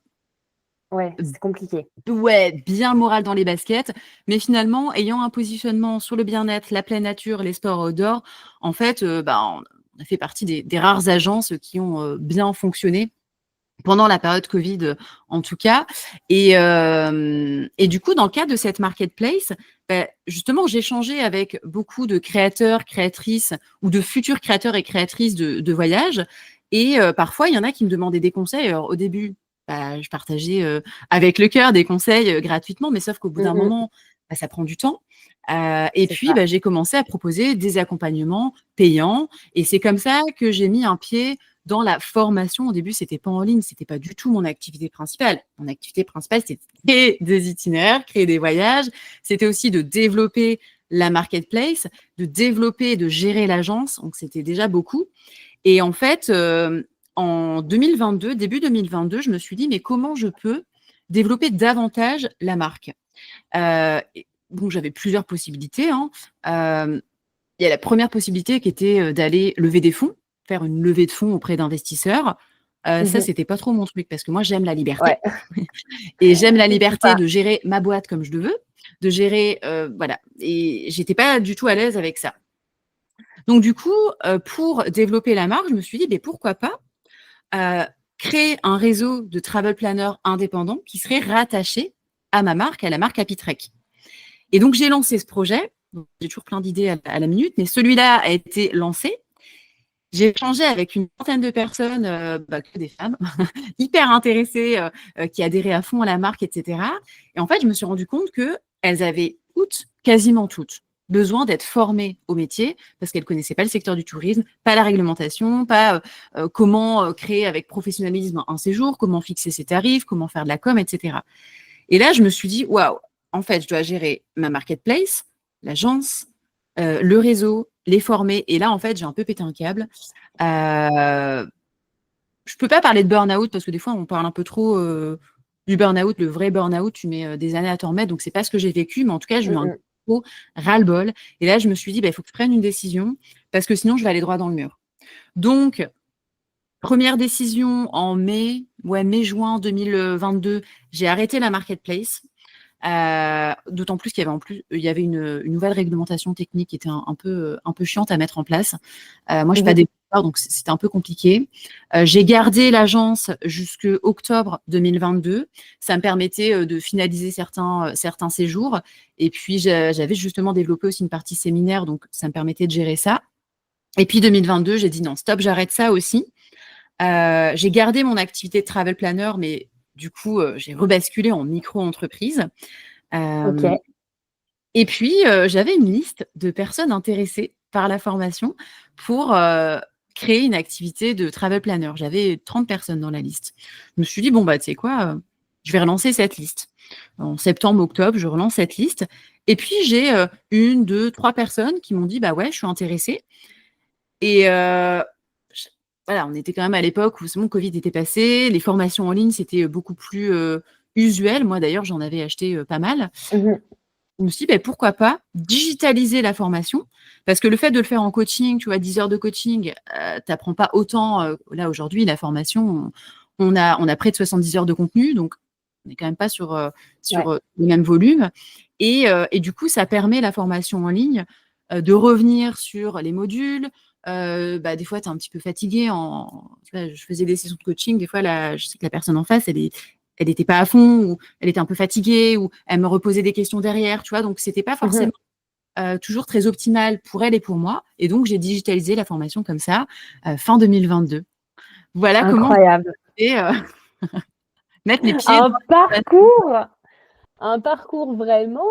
Ouais, c'est compliqué. ouais, bien le moral dans les baskets, mais finalement, ayant un positionnement sur le bien-être, la pleine nature, les sports outdoor, en fait, bah, on a fait partie des rares agences qui ont bien fonctionné pendant la période Covid, en tout cas. Et du coup, dans le cadre de cette marketplace, bah, justement, j'ai échangé avec beaucoup de créateurs, créatrices ou de futurs créateurs et créatrices de voyages. Et parfois, il y en a qui me demandaient des conseils. Alors, au début, bah, je partageais avec le cœur des conseils gratuitement, mais sauf qu'au bout Mmh d'un mh. moment, bah, ça prend du temps. Et C'est puis, ça. bah, j'ai commencé à proposer des accompagnements payants. Et c'est comme ça que j'ai mis un pied dans la formation. Au début, c'était pas en ligne, c'était pas du tout mon activité principale. Mon activité principale, c'était de créer des itinéraires, créer des voyages. C'était aussi de développer la marketplace, de développer et de gérer l'agence. Donc, c'était déjà beaucoup. Et en fait, en 2022, début 2022, je me suis dit, mais comment je peux développer davantage la marque bon, j'avais plusieurs possibilités. Hein. Il y a la première possibilité qui était d'aller lever des fonds, faire une levée de fonds auprès d'investisseurs. Mmh Ça, mh. c'était pas trop mon truc parce que moi, j'aime la Ouais, liberté et j'aime la c'est liberté ça. de gérer ma boîte comme je le veux, de gérer, voilà. Et j'étais pas du tout à l'aise avec ça. Donc du coup, pour développer la marque, je me suis dit, mais pourquoi pas créer un réseau de travel planners indépendants qui serait rattaché à ma marque, à la marque Happytrek. Et donc, j'ai lancé ce projet. J'ai toujours plein d'idées à la minute, mais celui-là a été lancé. J'ai échangé avec une centaine de personnes, bah, que des femmes, hyper intéressées, qui adhéraient à fond à la marque, etc. Et en fait, je me suis rendu compte qu'elles avaient toutes, quasiment toutes, besoin d'être formées au métier parce qu'elles ne connaissaient pas le secteur du tourisme, pas la réglementation, pas comment créer avec professionnalisme un séjour, comment fixer ses tarifs, comment faire de la com, etc. Et là, je me suis dit, waouh, en fait, je dois gérer ma marketplace, l'agence, le réseau, les former. Et là, en fait, j'ai un peu pété un câble. Je ne peux pas parler de burn-out parce que des fois, on parle un peu trop du burn-out. Le vrai burn-out, tu mets des années à t'en remettre. Donc, ce n'est pas ce que j'ai vécu. Mais en tout cas, j'ai eu Mmh un mh. gros ras-le-bol. Et là, je me suis dit, bah, il faut que je prenne une décision parce que sinon, je vais aller droit dans le mur. Donc, première décision en mai-juin 2022, j'ai arrêté la marketplace. D'autant plus qu'il y avait il y avait une nouvelle réglementation technique qui était un peu chiante à mettre en place. Moi, je ne suis pas Mmh. développeur, donc c'était un peu compliqué. J'ai gardé l'agence jusqu'à octobre 2022. Ça me permettait de finaliser certains séjours. Et puis, j'avais justement développé aussi une partie séminaire, donc ça me permettait de gérer ça. Et puis 2022, j'ai dit non, stop, j'arrête ça aussi. J'ai gardé mon activité de travel planner, mais du coup, j'ai rebasculé en micro-entreprise. Euh, OK. et puis, j'avais une liste de personnes intéressées par la formation pour créer une activité de travel planner. J'avais 30 personnes dans la liste. Je me suis dit, bon, bah, tu sais quoi, je vais relancer cette liste. En septembre, octobre, je relance cette liste. Et puis, j'ai 1, 2, 3 personnes qui m'ont dit, bah ouais, je suis intéressée. Et voilà, on était quand même à l'époque où c'est bon, Covid était passé, les formations en ligne, c'était beaucoup plus usuel. Moi, d'ailleurs, j'en avais acheté pas mal. Mhm. Je me suis dit, bah, pourquoi pas digitaliser la formation? Parce que le fait de le faire en coaching, tu vois, 10 heures de coaching, tu n'apprends pas autant. Là, aujourd'hui, la formation, on a près de 70 heures de contenu, donc on n'est quand même pas sur, Ouais. le même volume. Et du coup, ça permet la formation en ligne de revenir sur les modules. Des fois, tu es un petit peu fatigué. Tu vois, je faisais des sessions de coaching. Des fois, je sais que la personne en face, elle n'était pas à fond, ou elle était un peu fatiguée, ou elle me reposait des questions derrière, tu vois. Donc, c'était pas Mhm. forcément toujours très optimal pour elle et pour moi. Et donc, j'ai digitalisé la formation comme ça, fin 2022. Voilà comment Incroyable. j'ai mettre les pieds Un dans la. parcours, un parcours vraiment.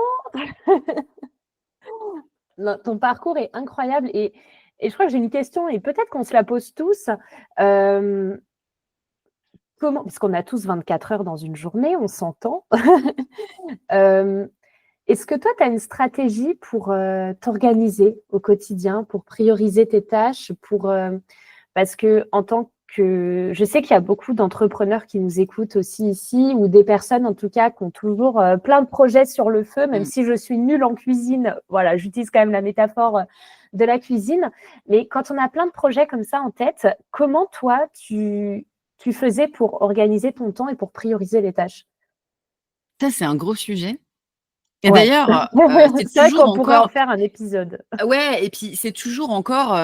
Non, ton parcours est incroyable et je crois que j'ai une question et peut-être qu'on se la pose tous. Euh, parce qu'on a tous 24 heures dans une journée, on s'entend. Euh, Est-ce que toi, tu as une stratégie pour t'organiser au quotidien, pour prioriser tes tâches, parce que en tant que je sais qu'il y a beaucoup d'entrepreneurs qui nous écoutent aussi ici, ou des personnes en tout cas qui ont toujours plein de projets sur le feu, même Mm. si je suis nulle en cuisine, voilà, j'utilise quand même la métaphore de la cuisine. Mais quand on a plein de projets comme ça en tête, comment toi, tu faisais pour organiser ton temps et pour prioriser les tâches? Ça, c'est un gros sujet. Et Ouais, d'ailleurs, c'est c'est vrai toujours qu'on pourrait en encore. faire un épisode. Ouais, et puis c'est toujours encore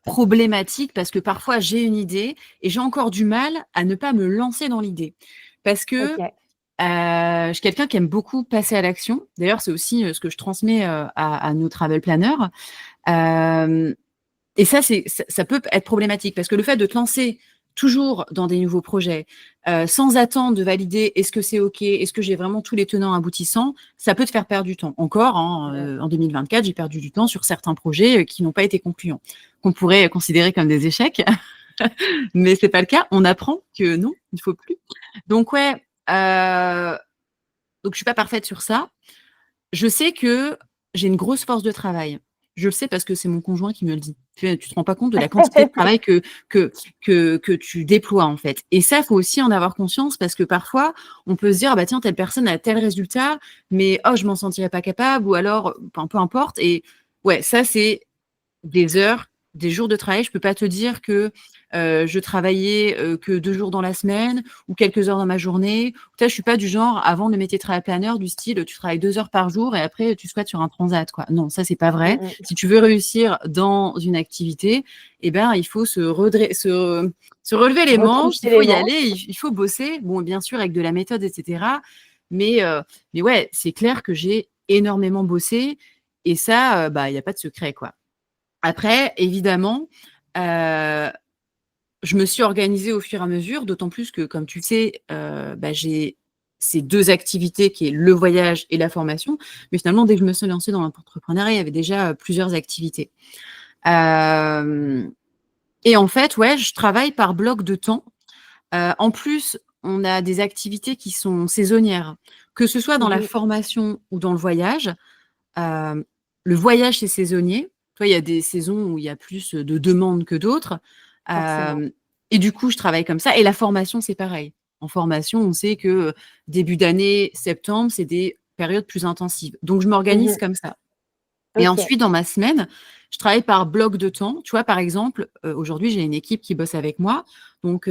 problématique parce que parfois j'ai une idée et j'ai encore du mal à ne pas me lancer dans l'idée. Parce que Ok. je suis quelqu'un qui aime beaucoup passer à l'action. D'ailleurs, c'est aussi ce que je transmets à nos travel planners. Euh, et ça peut être problématique parce que le fait de te lancer toujours dans des nouveaux projets, sans attendre de valider est-ce que c'est OK, est-ce que j'ai vraiment tous les tenants aboutissants, ça peut te faire perdre du temps. Encore, hein, en 2024, j'ai perdu du temps sur certains projets qui n'ont pas été concluants, qu'on pourrait considérer comme des échecs, mais c'est pas le cas. On apprend que non, il faut plus. Donc ouais, donc je suis pas parfaite sur ça. Je sais que j'ai une grosse force de travail. Je le sais parce que c'est mon conjoint qui me le dit. Tu te rends pas compte de la quantité de travail que, que tu déploies, en fait. Et ça, faut aussi en avoir conscience parce que parfois, on peut se dire, ah bah tiens, telle personne a tel résultat, mais oh, je m'en sentirais pas capable, ou alors, enfin, peu importe. Et ouais, ça, c'est des heures, des jours de travail. Je peux pas te dire que je travaillais que 2 jours dans la semaine ou quelques heures dans ma journée. Je suis pas du genre, avant le métier de travail planner, du style, tu travailles 2 heures par jour et après, tu squattes sur un transat, quoi. Non, ça, c'est pas vrai. Mm, Si tu veux réussir dans une activité, eh ben, il faut se relever les manches, il Retrousser faut les y aller, manches. il faut bosser. Bon, bien sûr, avec de la méthode, etc. Mais ouais, c'est clair que j'ai énormément bossé et ça, il n'y a pas de secret, quoi. Après, évidemment, je me suis organisée au fur et à mesure, d'autant plus que, comme tu le sais, j'ai ces 2 activités qui est le voyage et la formation. Mais finalement, dès que je me suis lancée dans l'entrepreneuriat, il y avait déjà plusieurs activités. Et en fait, ouais, je travaille par bloc de temps. En plus, on a des activités qui sont saisonnières, que ce soit dans la Mhm. formation ou dans le voyage. Le voyage, c'est saisonnier. Toi, il y a des saisons où il y a plus de demandes que d'autres. Forcément. Et du coup, je travaille comme ça. Et la formation, c'est pareil. En formation, on sait que début d'année, septembre, c'est des périodes plus intensives. Donc, je m'organise Mhm. comme ça. Et Ok. ensuite, dans ma semaine, je travaille par bloc de temps. Tu vois, par exemple, aujourd'hui, j'ai une équipe qui bosse avec moi. Donc,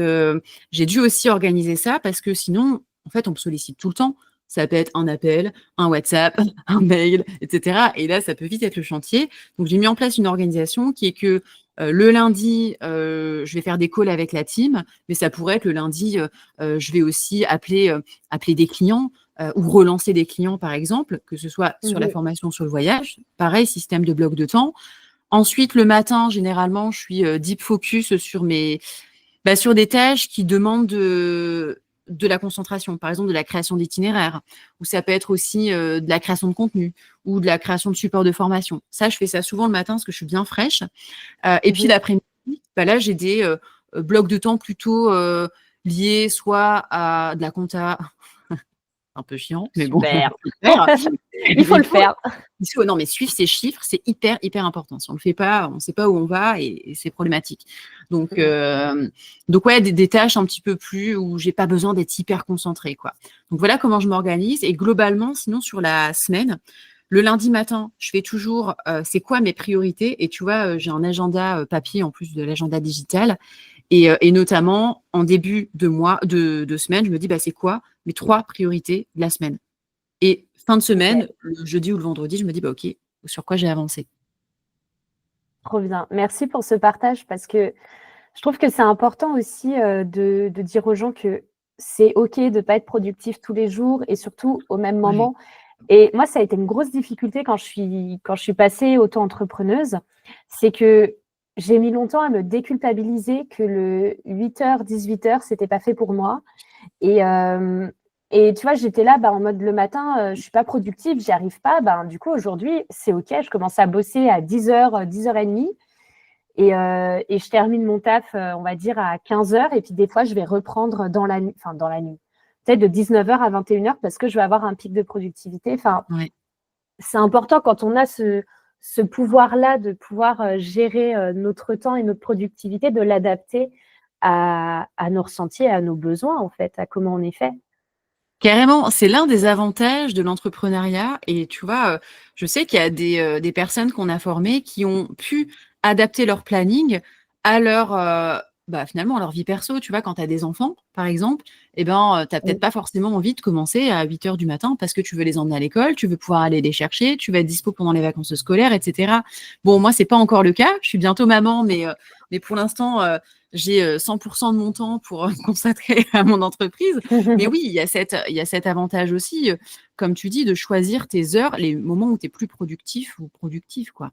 j'ai dû aussi organiser ça parce que sinon, en fait, on me sollicite tout le temps. Ça peut être un appel, un WhatsApp, un mail, etc. Et là, ça peut vite être le chantier. Donc, j'ai mis en place une organisation qui est que le lundi, je vais faire des calls avec la team, mais ça pourrait être le lundi, je vais aussi appeler des clients ou relancer des clients, par exemple, que ce soit sur la Mhm. formation, sur le voyage. Pareil, système de bloc de temps. Ensuite, le matin, généralement, je suis deep focus sur des tâches qui demandent de la concentration, par exemple de la création d'itinéraires, ou ça peut être aussi de la création de contenu, ou de la création de support de formation. Ça, je fais ça souvent le matin parce que je suis bien fraîche. Et puis Mhm. l'après-midi, là, j'ai des blocs de temps plutôt liés soit à de la compta, un peu chiant, mais bon, Super. faut le faire. Il faut le faire. Non, mais suivre ces chiffres, c'est hyper, hyper important. Si on le fait pas, on ne sait pas où on va et c'est problématique. Donc ouais, des tâches un petit peu plus où j'ai pas besoin d'être hyper concentrée, quoi. Donc voilà comment je m'organise. Et globalement, sinon, sur la semaine, le lundi matin, je fais toujours c'est quoi mes priorités. Et tu vois, j'ai un agenda papier en plus de l'agenda digital. Et notamment, en début de mois, de semaine, je me dis, bah, c'est quoi mes 3 priorités de la semaine? Et fin de semaine, Ok, le jeudi ou le vendredi, je me dis, bah, OK, sur quoi j'ai avancé? trop bien. Merci pour ce partage parce que je trouve que c'est important aussi de dire aux gens que c'est OK de ne pas être productif tous les jours et surtout au même Ouais. moment. Et moi, ça a été une grosse difficulté quand je suis passée auto-entrepreneuse. C'est que j'ai mis longtemps à me déculpabiliser que le 8h, 18h, c'était pas fait pour moi. Et, euh, et tu vois, j'étais là en mode le matin, je suis pas productive, j'y arrive pas. Du coup, aujourd'hui, c'est OK. Je commence à bosser à 10h, 10h30. Et je termine mon taf, on va dire, à 15h. Et puis, des fois, je vais reprendre dans la nuit, enfin, dans la nuit, peut-être de 19h à 21h parce que je vais avoir un pic de productivité. Enfin, Ouais. c'est important quand on a ce pouvoir-là de pouvoir gérer notre temps et notre productivité, de l'adapter à nos ressentis, à nos besoins, en fait, à comment on est fait. Carrément, c'est l'un des avantages de l'entrepreneuriat et tu vois, je sais qu'il y a des personnes qu'on a formées qui ont pu adapter leur planning à leur, bah, finalement à leur vie perso. Tu vois, quand tu as des enfants, par exemple, et ben, tu as peut-être Oui. pas forcément envie de commencer à 8h du matin parce que tu veux les emmener à l'école, tu veux pouvoir aller les chercher, tu vas être dispo pendant les vacances scolaires et cetera. Bon, moi, c'est pas encore le cas, je suis bientôt maman, mais pour l'instant, j'ai, 100 de mon temps pour, me consacrer à mon entreprise. Mais oui, il y a cet avantage aussi, comme tu dis, de choisir tes heures, les moments où tu es plus productif ou productive, quoi.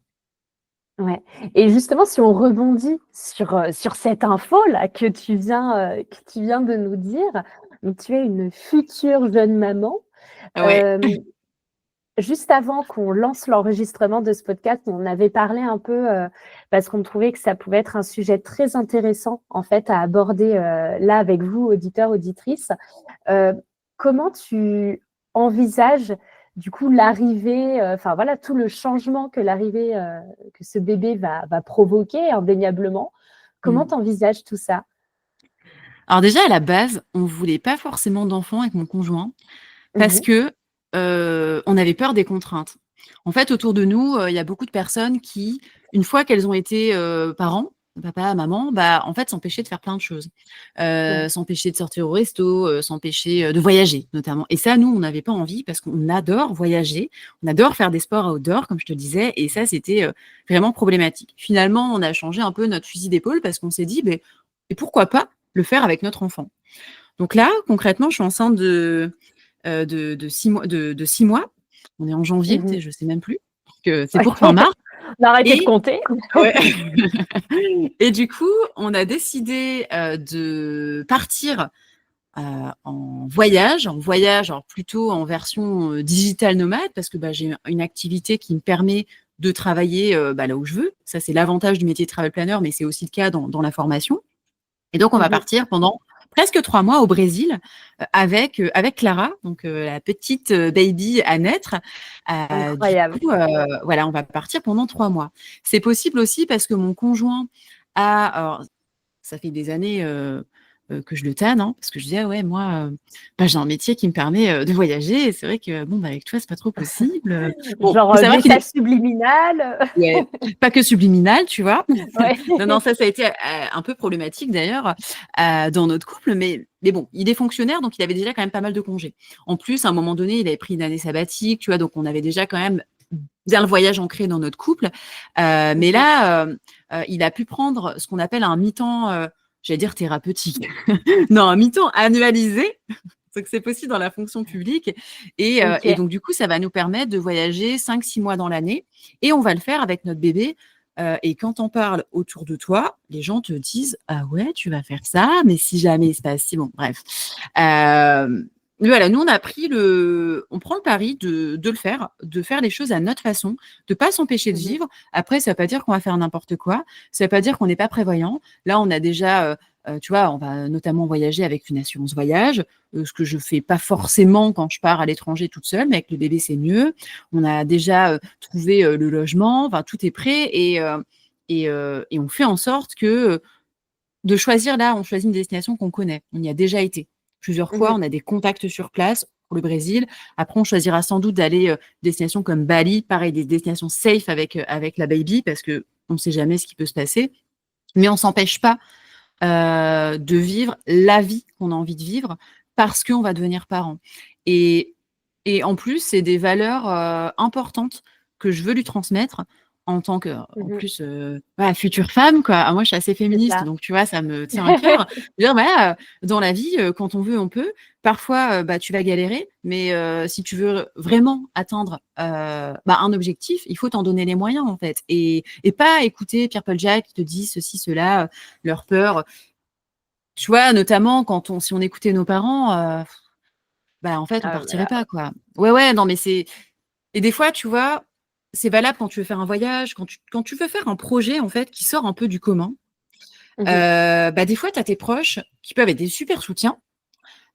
Ouais. Et justement, si on rebondit sur cette info-là que tu viens de nous dire, donc tu es une future jeune maman. Ah ouais. Euh, Juste avant qu'on lance l'enregistrement de ce podcast, on avait parlé un peu parce qu'on trouvait que ça pouvait être un sujet très intéressant en fait à aborder là avec vous, auditeurs, auditrices. Euh, Comment tu envisages du coup l'arrivée, enfin voilà, tout le changement que l'arrivée que ce bébé va provoquer indéniablement. Comment Mmh. tu envisages tout ça? Alors déjà, à la base, on voulait pas forcément d'enfants avec mon conjoint parce Mhm. que, on avait peur des contraintes. En fait, autour de nous, il y a beaucoup de personnes qui, une fois qu'elles ont été, parents, papa, maman, bah, en fait, s'empêchaient de faire plein de choses. Ouais. S'empêcher de sortir au resto, s'empêcher, de voyager notamment et ça, nous, on n'avait pas envie parce qu'on adore voyager, on adore faire des sports outdoor comme je te disais et ça, c'était, vraiment problématique. Finalement, on a changé un peu notre fusil d'épaule parce qu'on s'est dit: «Beh et pourquoi pas le faire avec notre enfant?» Donc là, concrètement, je suis enceinte de 6 mois de 6 mois. On est en janvier, tu Mhm. sais, je sais même plus. Donc, c'est pour fin Ouais. mars On a arrêté de et compter. ouais et du coup, on a décidé, de partir, en voyage, alors plutôt en version, digital nomade parce que, bah, j'ai une activité qui me permet de travailler, bah, là où je veux. Ça, c'est l'avantage du métier de travel planner, mais c'est aussi le cas dans la formation. Et donc, on va Mhm. partir pendant presque 3 mois au Brésil, avec Clara, donc la petite, baby à naître. Du Incroyable. coup, voilà, on va partir pendant 3 mois. C'est possible aussi parce que mon conjoint alors ça fait des années, que je le tanne, hein, parce que je dis: «Ah ouais, moi, bah, j'ai un métier qui me permet, de voyager et c'est vrai que bon, bah, avec toi, c'est pas trop possible». Bon, Genre faut savoir qu'il message est subliminal. ouais, pas que subliminal, tu vois? Ouais. Non, non, ça a été, un peu problématique d'ailleurs, dans notre couple, mais bon, il est fonctionnaire, donc il avait déjà quand même pas mal de congés. En plus, à un moment donné, il avait pris une année sabbatique, tu vois? Donc on avait déjà quand même bien le voyage ancré dans notre couple. Mais Mhm. là, il a pu prendre ce qu'on appelle un mi-temps, j'allais dire thérapeutique. Non, un mi-temps annualisé, donc c'est possible dans la fonction publique et Ok. donc du coup, ça va nous permettre de voyager 5-6 mois dans l'année et on va le faire avec notre bébé, et quand on parle autour de toi, les gens te disent: «Ah ouais, tu vas faire ça? Mais si jamais il se passe si» bon bref. Hem, voilà, nous on prend le pari de le faire, de faire les choses à notre façon, de pas s'empêcher de Mhm. vivre. Après, ça veut pas dire qu'on va faire n'importe quoi, ça veut pas dire qu'on n'est pas prévoyant. Là, on a déjà, Tu vois, on va notamment voyager avec une assurance voyage, ce que je fais pas forcément quand je pars à l'étranger toute seule, mais avec le bébé, c'est mieux. On a déjà trouvé le logement, enfin, tout est prêt et on fait en sorte que de choisir là, on choisit une destination qu'on connaît. On y a déjà été plusieurs fois, Mhm. on a des contacts sur place pour le Brésil. Après, on choisira sans doute d'aller destinations comme Bali, pareil, des destinations safe avec la baby, parce que on ne sait jamais ce qui peut se passer. Mais on s'empêche pas de vivre la vie qu'on a envie de vivre parce qu'on va devenir parent. Et, et en plus, c'est des valeurs importantes que je veux lui transmettre en tant que, en Mhm. plus, voilà, future femme, quoi. Ah, moi, je suis assez C'est féministe, ça. donc tu vois, ça me tient à cœur. Dire, voilà, dans la vie, quand on veut, on peut. Parfois, bah, tu vas galérer, mais si tu veux vraiment atteindre bah, un objectif, il faut t'en donner les moyens, en fait. Et pas écouter Pierre Paul Jacques qui te dit ceci, cela, leur peur. Tu vois, notamment si on écoutait nos parents, bah, en fait, on Ah, mais partirait là, pas, quoi. Ouais, ouais, non, mais c'est. Et des fois, tu vois, c'est valable quand tu veux faire un voyage, quand tu veux faire un projet, en fait, qui sort un peu du commun. mhm. Bah, des fois, tu as tes proches qui peuvent être des super soutiens.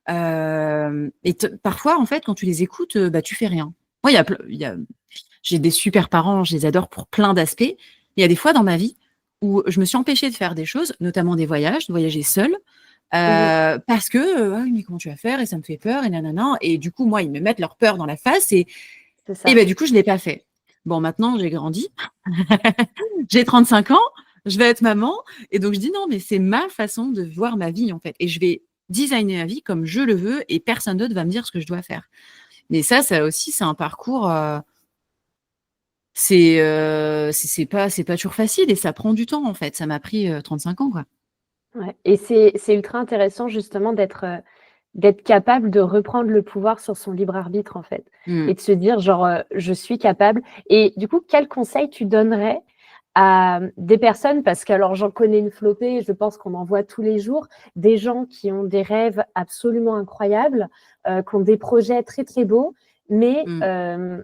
Et parfois, en fait, quand tu les écoutes, bah, tu fais rien. Moi, j'ai des super parents, je les adore pour plein d'aspects. Il y a des fois dans ma vie où je me suis empêchée de faire des choses, notamment des voyages, de voyager seule, Mhm. parce que ah oui, mais comment tu vas faire et ça me fait peur et nanana. Et du coup, moi, ils me mettent leur peur dans la face C'est et ça. ben du coup, je l'ai pas fait. Bon, maintenant, j'ai grandi, j'ai 35 ans, je vais être maman et donc je dis non, mais c'est ma façon de voir ma vie en fait et je vais designer ma vie comme je le veux et personne d'autre va me dire ce que je dois faire. Mais ça aussi, c'est un parcours. C'est pas toujours facile et ça prend du temps en fait. Ça m'a pris 35 ans quoi. Ouais. Et c'est ultra intéressant justement d'être capable de reprendre le pouvoir sur son libre arbitre en fait Mm. et de se dire genre je suis capable. Et du coup, quel conseil tu donnerais à des personnes, parce que alors j'en connais une flopée, je pense qu'on en voit tous les jours, des gens qui ont des rêves absolument incroyables, qui ont des projets très très beaux, mais Mm.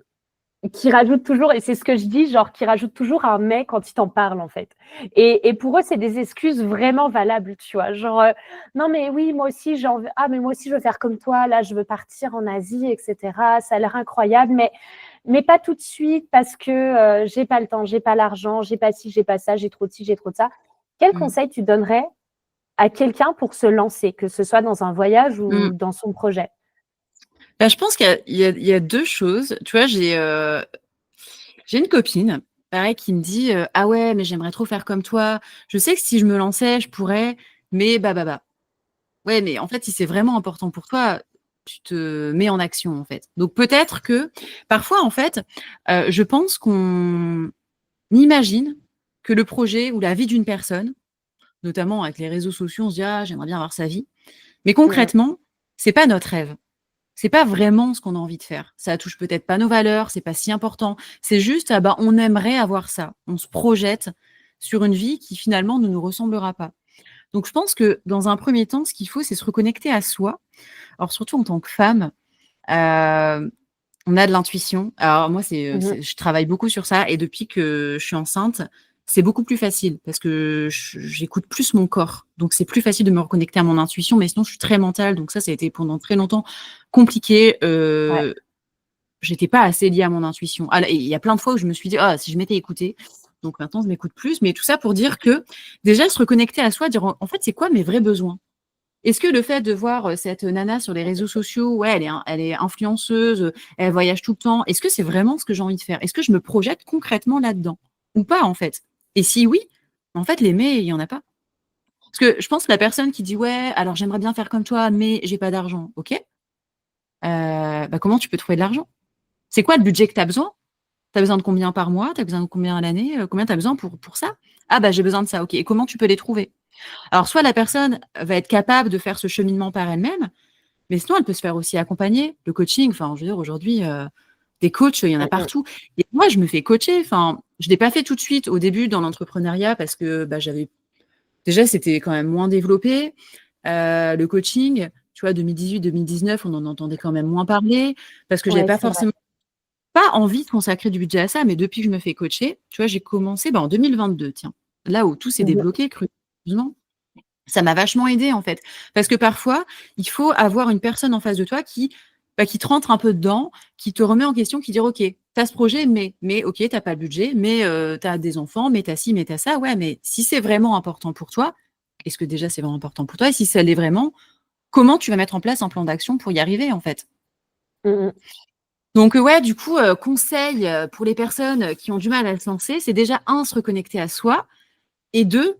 qui rajoutent toujours, et c'est ce que je dis, genre qui rajoutent toujours un mais quand ils t'en parlent en fait. Et pour eux, c'est des excuses vraiment valables, tu vois. Genre, non mais oui, moi aussi j'ai envie, ah mais moi aussi je veux faire comme toi, là je veux partir en Asie, etc. Ça a l'air incroyable, mais pas tout de suite parce que j'ai pas le temps, j'ai pas l'argent, j'ai pas ci, j'ai pas ça, j'ai trop de ci, j'ai trop de ça. Quel Mm. conseil tu donnerais à quelqu'un pour se lancer, que ce soit dans un voyage ou Mm. dans son projet? Bah, je pense qu'il y a deux choses. Tu vois, j'ai une copine, pareil, qui me dit ah ouais, mais j'aimerais trop faire comme toi. Je sais que si je me lançais, je pourrais, mais bah. Ouais, mais en fait, si c'est vraiment important pour toi, tu te mets en action, en fait. Donc peut-être que parfois, en fait, je pense qu'on imagine que le projet ou la vie d'une personne, notamment avec les réseaux sociaux, on se dit ah, j'aimerais bien avoir sa vie. Mais Mhm. concrètement, c'est pas notre rêve. C'est pas vraiment ce qu'on a envie de faire. Ça touche peut-être pas nos valeurs, c'est pas si important. C'est juste, ah bah, on aimerait avoir ça. On se projette sur une vie qui finalement ne nous ressemblera pas. Donc, je pense que dans un premier temps, ce qu'il faut, c'est se reconnecter à soi. Alors, surtout en tant que femme, euh, on a de l'intuition. Alors, moi, Mhm. je travaille beaucoup sur ça. Et depuis que je suis enceinte, c'est beaucoup plus facile parce que j'écoute plus mon corps. Donc, c'est plus facile de me reconnecter à mon intuition. Mais sinon, je suis très mentale. Donc, ça a été pendant très longtemps compliqué. Ouais. J'étais pas assez liée à mon intuition. Ah, et il y a plein de fois où je me suis dit, ah, si je m'étais écoutée. Donc maintenant, je m'écoute plus. Mais tout ça pour dire que déjà, se reconnecter à soi, dire en fait, c'est quoi mes vrais besoins? Est-ce que le fait de voir cette nana sur les réseaux sociaux, ouais, elle est influenceuse, elle voyage tout le temps, est-ce que c'est vraiment ce que j'ai envie de faire? Est-ce que je me projette concrètement là-dedans? Ou pas, en fait? Et si oui, en fait, l'aimer, il n'y en a pas. Parce que je pense que la personne qui dit, ouais, alors j'aimerais bien faire comme toi, mais j'ai pas d'argent, ok? Bah, comment tu peux trouver de l'argent? C'est quoi le budget que tu as besoin? Tu as besoin de combien par mois? Tu as besoin de combien à l'année? Combien tu as besoin pour ça? Ah, bah, j'ai besoin de ça, ok. Et comment tu peux les trouver? Alors, soit la personne va être capable de faire ce cheminement par elle-même, mais sinon, elle peut se faire aussi accompagner. Le coaching, enfin, je veux dire, aujourd'hui, des coachs, il y en a Mhm. partout. Et moi, je me fais coacher. Enfin, je ne l'ai pas fait tout de suite au début dans l'entrepreneuriat parce que bah, déjà, c'était quand même moins développé. Le coaching, tu vois, 2018-2019, on en entendait quand même moins parler parce que j'avais Ouais, pas c'est vrai. forcément pas envie de consacrer du budget à ça. Mais depuis que je me fais coacher, tu vois, j'ai commencé bah, en 2022, tiens, là où tout s'est Mhm. débloqué, cruellement. Ça m'a vachement aidée, en fait. Parce que parfois, il faut avoir une personne en face de toi qui te rentre un peu dedans, qui te remet en question, qui dit: «OK, tu as ce projet, mais OK, tu pas le budget, mais tu as des enfants, mais tu as ci, mais tu as ça». Ouais, mais si c'est vraiment important pour toi, est-ce que déjà c'est vraiment important pour toi? Et si ça l'est vraiment, comment tu vas mettre en place un plan d'action pour y arriver, en fait? Mmh. Donc ouais, du coup, conseil, pour les personnes qui ont du mal à se lancer, c'est déjà un, se reconnecter à soi, et 2,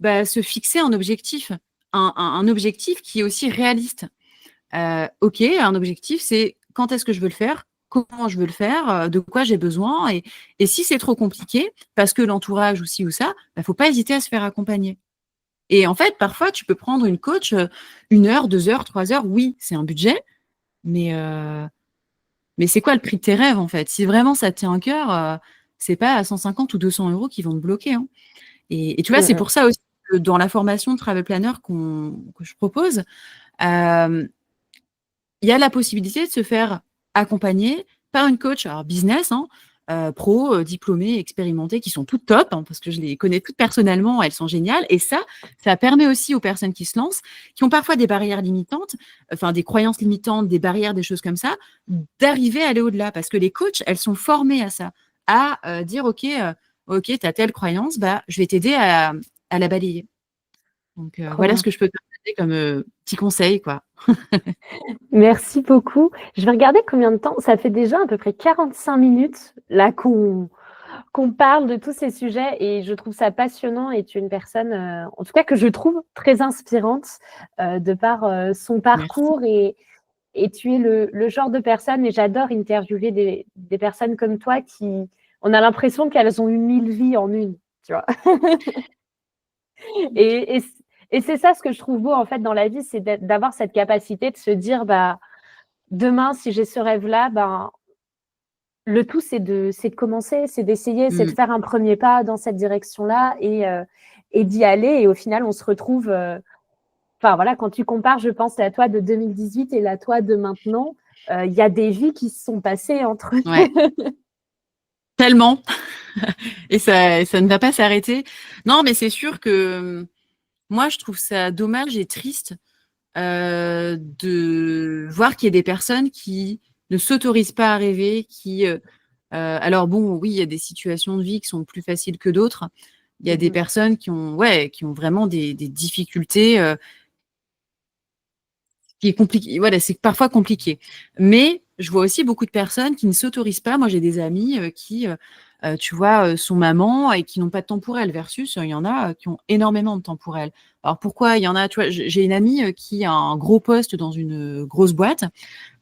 bah, se fixer un objectif. Un objectif qui est aussi réaliste. OK, un objectif, c'est quand est-ce que je veux le faire? Comment je veux le faire? De quoi j'ai besoin? Et si c'est trop compliqué, parce que l'entourage ou ci ou ça, bah, faut pas hésiter à se faire accompagner. Et en fait, parfois, tu peux prendre une coach, 1 heure, 2 heures, 3 heures. Oui, c'est un budget, mais c'est quoi le prix de tes rêves, en fait? Si vraiment ça te tient à cœur, c'est pas 150 ou 200 € qui vont te bloquer, hein. Et tu vois, c'est Mmh. pour ça aussi que dans la formation de Travel Planner que je propose, hem il y a la possibilité de se faire accompagner par une coach, alors business, hein, pro, diplômée, expérimentée, qui sont toutes top, hein, parce que je les connais toutes personnellement, elles sont géniales. Et ça permet aussi aux personnes qui se lancent, qui ont parfois des barrières limitantes, enfin des croyances limitantes, des barrières, des choses comme ça, d'arriver à aller au-delà. Parce que les coachs, elles sont formées à ça, à dire: «OK, OK, tu as telle croyance, bah, je vais t'aider à la balayer». Donc Trop voilà ce bien. que je peux te partager comme, petit conseil, quoi. Merci beaucoup. Je vais regarder combien de temps ça fait déjà à peu près 45 minutes là qu'on parle de tous ces sujets et je trouve ça passionnant et tu es une personne, en tout cas que je trouve très inspirante, de par, son Merci. parcours et tu es le genre de personne et j'adore interviewer des personnes comme toi qui on a l'impression qu'elles ont eu 1000 vies en une, tu vois? Et et c et c'est ça ce que je trouve beau en fait dans la vie, c'est d'avoir cette capacité de se dire: «Bah, demain si j'ai ce rêve-là, ben, le tout c'est de commencer, c'est d'essayer, c'est de Mmh. faire un premier pas dans cette direction-là et d'y aller» et au final on se retrouve, enfin voilà, quand tu compares, je pense à toi de 2018 et la toi de maintenant, il y a des vies qui se sont passées entre Ouais, tellement. Et ça ne va pas s'arrêter. Non, mais c'est sûr que, moi, je trouve ça dommage et triste, de voir qu'il y a des personnes qui ne s'autorisent pas à rêver, alors bon, oui, il y a des situations de vie qui sont plus faciles que d'autres. Il y a Mmh des mh. personnes qui ont vraiment des difficultés, qui est compliqué, voilà, c'est parfois compliqué. Mais je vois aussi beaucoup de personnes qui ne s'autorisent pas. Moi, j'ai des amies, qui, tu vois, sont mamans et qui n'ont pas de temps pour elles versus, il y en a, qui ont énormément de temps pour elles. Alors pourquoi il y en a, tu vois, j'ai une amie, qui a un gros poste dans une, grosse boîte.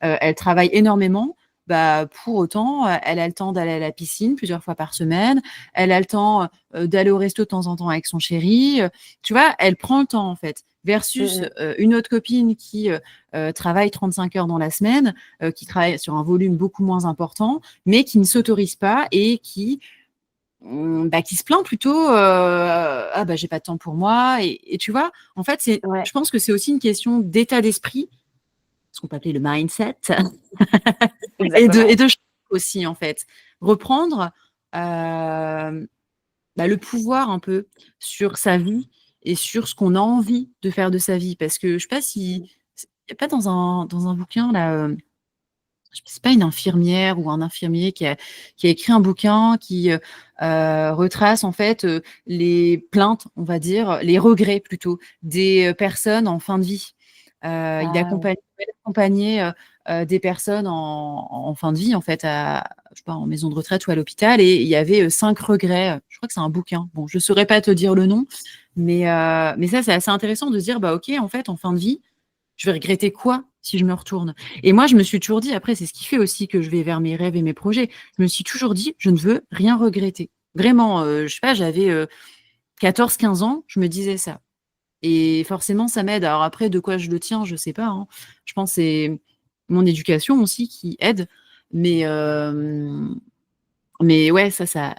Elle travaille énormément. Bah, pour autant, elle a le temps d'aller à la piscine plusieurs fois par semaine. Elle a le temps, d'aller au resto de temps en temps avec son chéri, tu vois? Elle prend le temps, en fait. Mmh Versus, mh. une autre copine qui, travaille 35 heures dans la semaine, qui travaille sur un volume beaucoup moins important, mais qui ne s'autorise pas et qui se plaint plutôt, «Ah bah, j'ai pas de temps pour moi», et tu vois? En fait, Ouais, je pense que c'est aussi une question d'état d'esprit, ce qu'on peut appeler le mindset. Et exactement. de choix aussi, en fait. Reprendre, hem, le pouvoir un peu sur sa vie et sur ce qu'on a envie de faire de sa vie. Parce que je sais pas si il y a pas dans un bouquin là, je sais pas, une infirmière ou un infirmier qui a écrit un bouquin qui, retrace en fait, les plaintes, on va dire, les regrets plutôt, des, personnes en fin de vie. Ah ouais. Il accompagnait, des personnes en fin de vie, en fait, je sais pas, en maison de retraite ou à l'hôpital, et il y avait, 5 regrets, je crois que c'est un bouquin. Bon, je saurais pas te dire le nom, mais ça, c'est assez intéressant de se dire: «Bah, OK, en fait, en fin de vie, je vais regretter quoi si je me retourne?» Et moi, je me suis toujours dit, après, c'est ce qui fait aussi que je vais vers mes rêves et mes projets. Je me suis toujours dit: «Je ne veux rien regretter». Vraiment, je sais pas, j'avais, 14-15 ans, je me disais ça. Et forcément, ça m'aide. Alors après, de quoi je le tiens, je sais pas, hein. Je pense que c'est mon éducation aussi qui aide. Mais, ouais, ça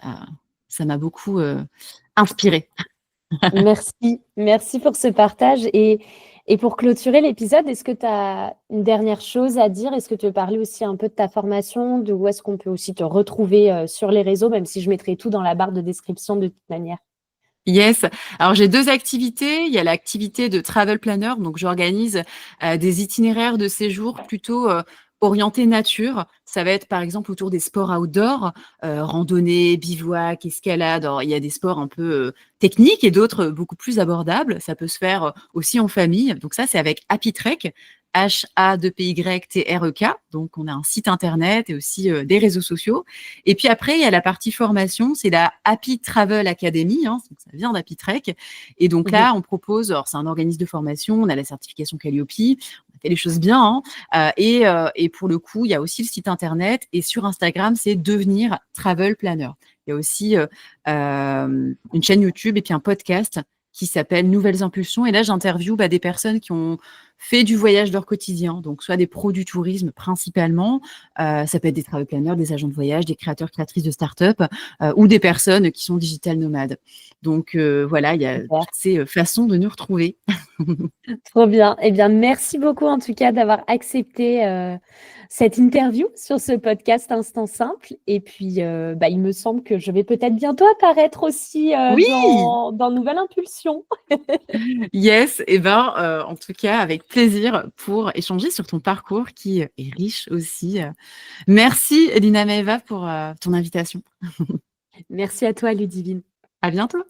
m'a beaucoup, inspirée. Merci, merci pour ce partage et pour clôturer l'épisode, est-ce que tu as une dernière chose à dire? Est-ce que tu veux parler aussi un peu de ta formation, de où est-ce qu'on peut aussi te retrouver, sur les réseaux, même si je mettrai tout dans la barre de description de toute manière? Yes. Alors, j'ai 2 activités. Il y a l'activité de travel planner, donc j'organise, des itinéraires de séjour plutôt, orientés nature. Ça va être, par exemple, autour des sports outdoor, randonnée, bivouac, escalade. Alors, il y a des sports un peu, techniques et d'autres, beaucoup plus abordables. Ça peut se faire, aussi en famille. Donc ça, c'est avec Happy Trek, H-A-2-P-Y-T-R-E-K. Donc on a un site internet et aussi, des réseaux sociaux. Et puis après, il y a la partie formation, c'est la Happy Travel Academy, hein, donc ça vient d'Happy Trek. Et donc Mhm. là, on propose, alors c'est un organisme de formation, on a la certification Calliope, on a fait les choses bien, hein, et pour le coup, il y a aussi le site internet et sur Instagram, c'est Devenir Travel Planner. Il y a aussi une chaîne YouTube et puis un podcast qui s'appelle Nouvelles Impulsions. Et là, j'interviewe des personnes qui ont fait du voyage de leur quotidien, donc soit des pros du tourisme principalement, ça peut être des travel planners, des agents de voyage, des créateurs, créatrices de start-up, ou des personnes qui sont digital nomades. Donc voilà, il y a Super. toutes ces façons de nous retrouver. Trop bien. Eh bien, merci beaucoup en tout cas d'avoir accepté cette interview sur ce podcast Instant Simple. Et puis, il me semble que je vais peut-être bientôt apparaître aussi Oui, dans Nouvelle Impulsion. yes, et ben en tout cas avec plaisir pour échanger sur ton parcours qui est riche aussi. Merci Lina Maeva pour ton invitation. Merci à toi, Ludivine. À bientôt.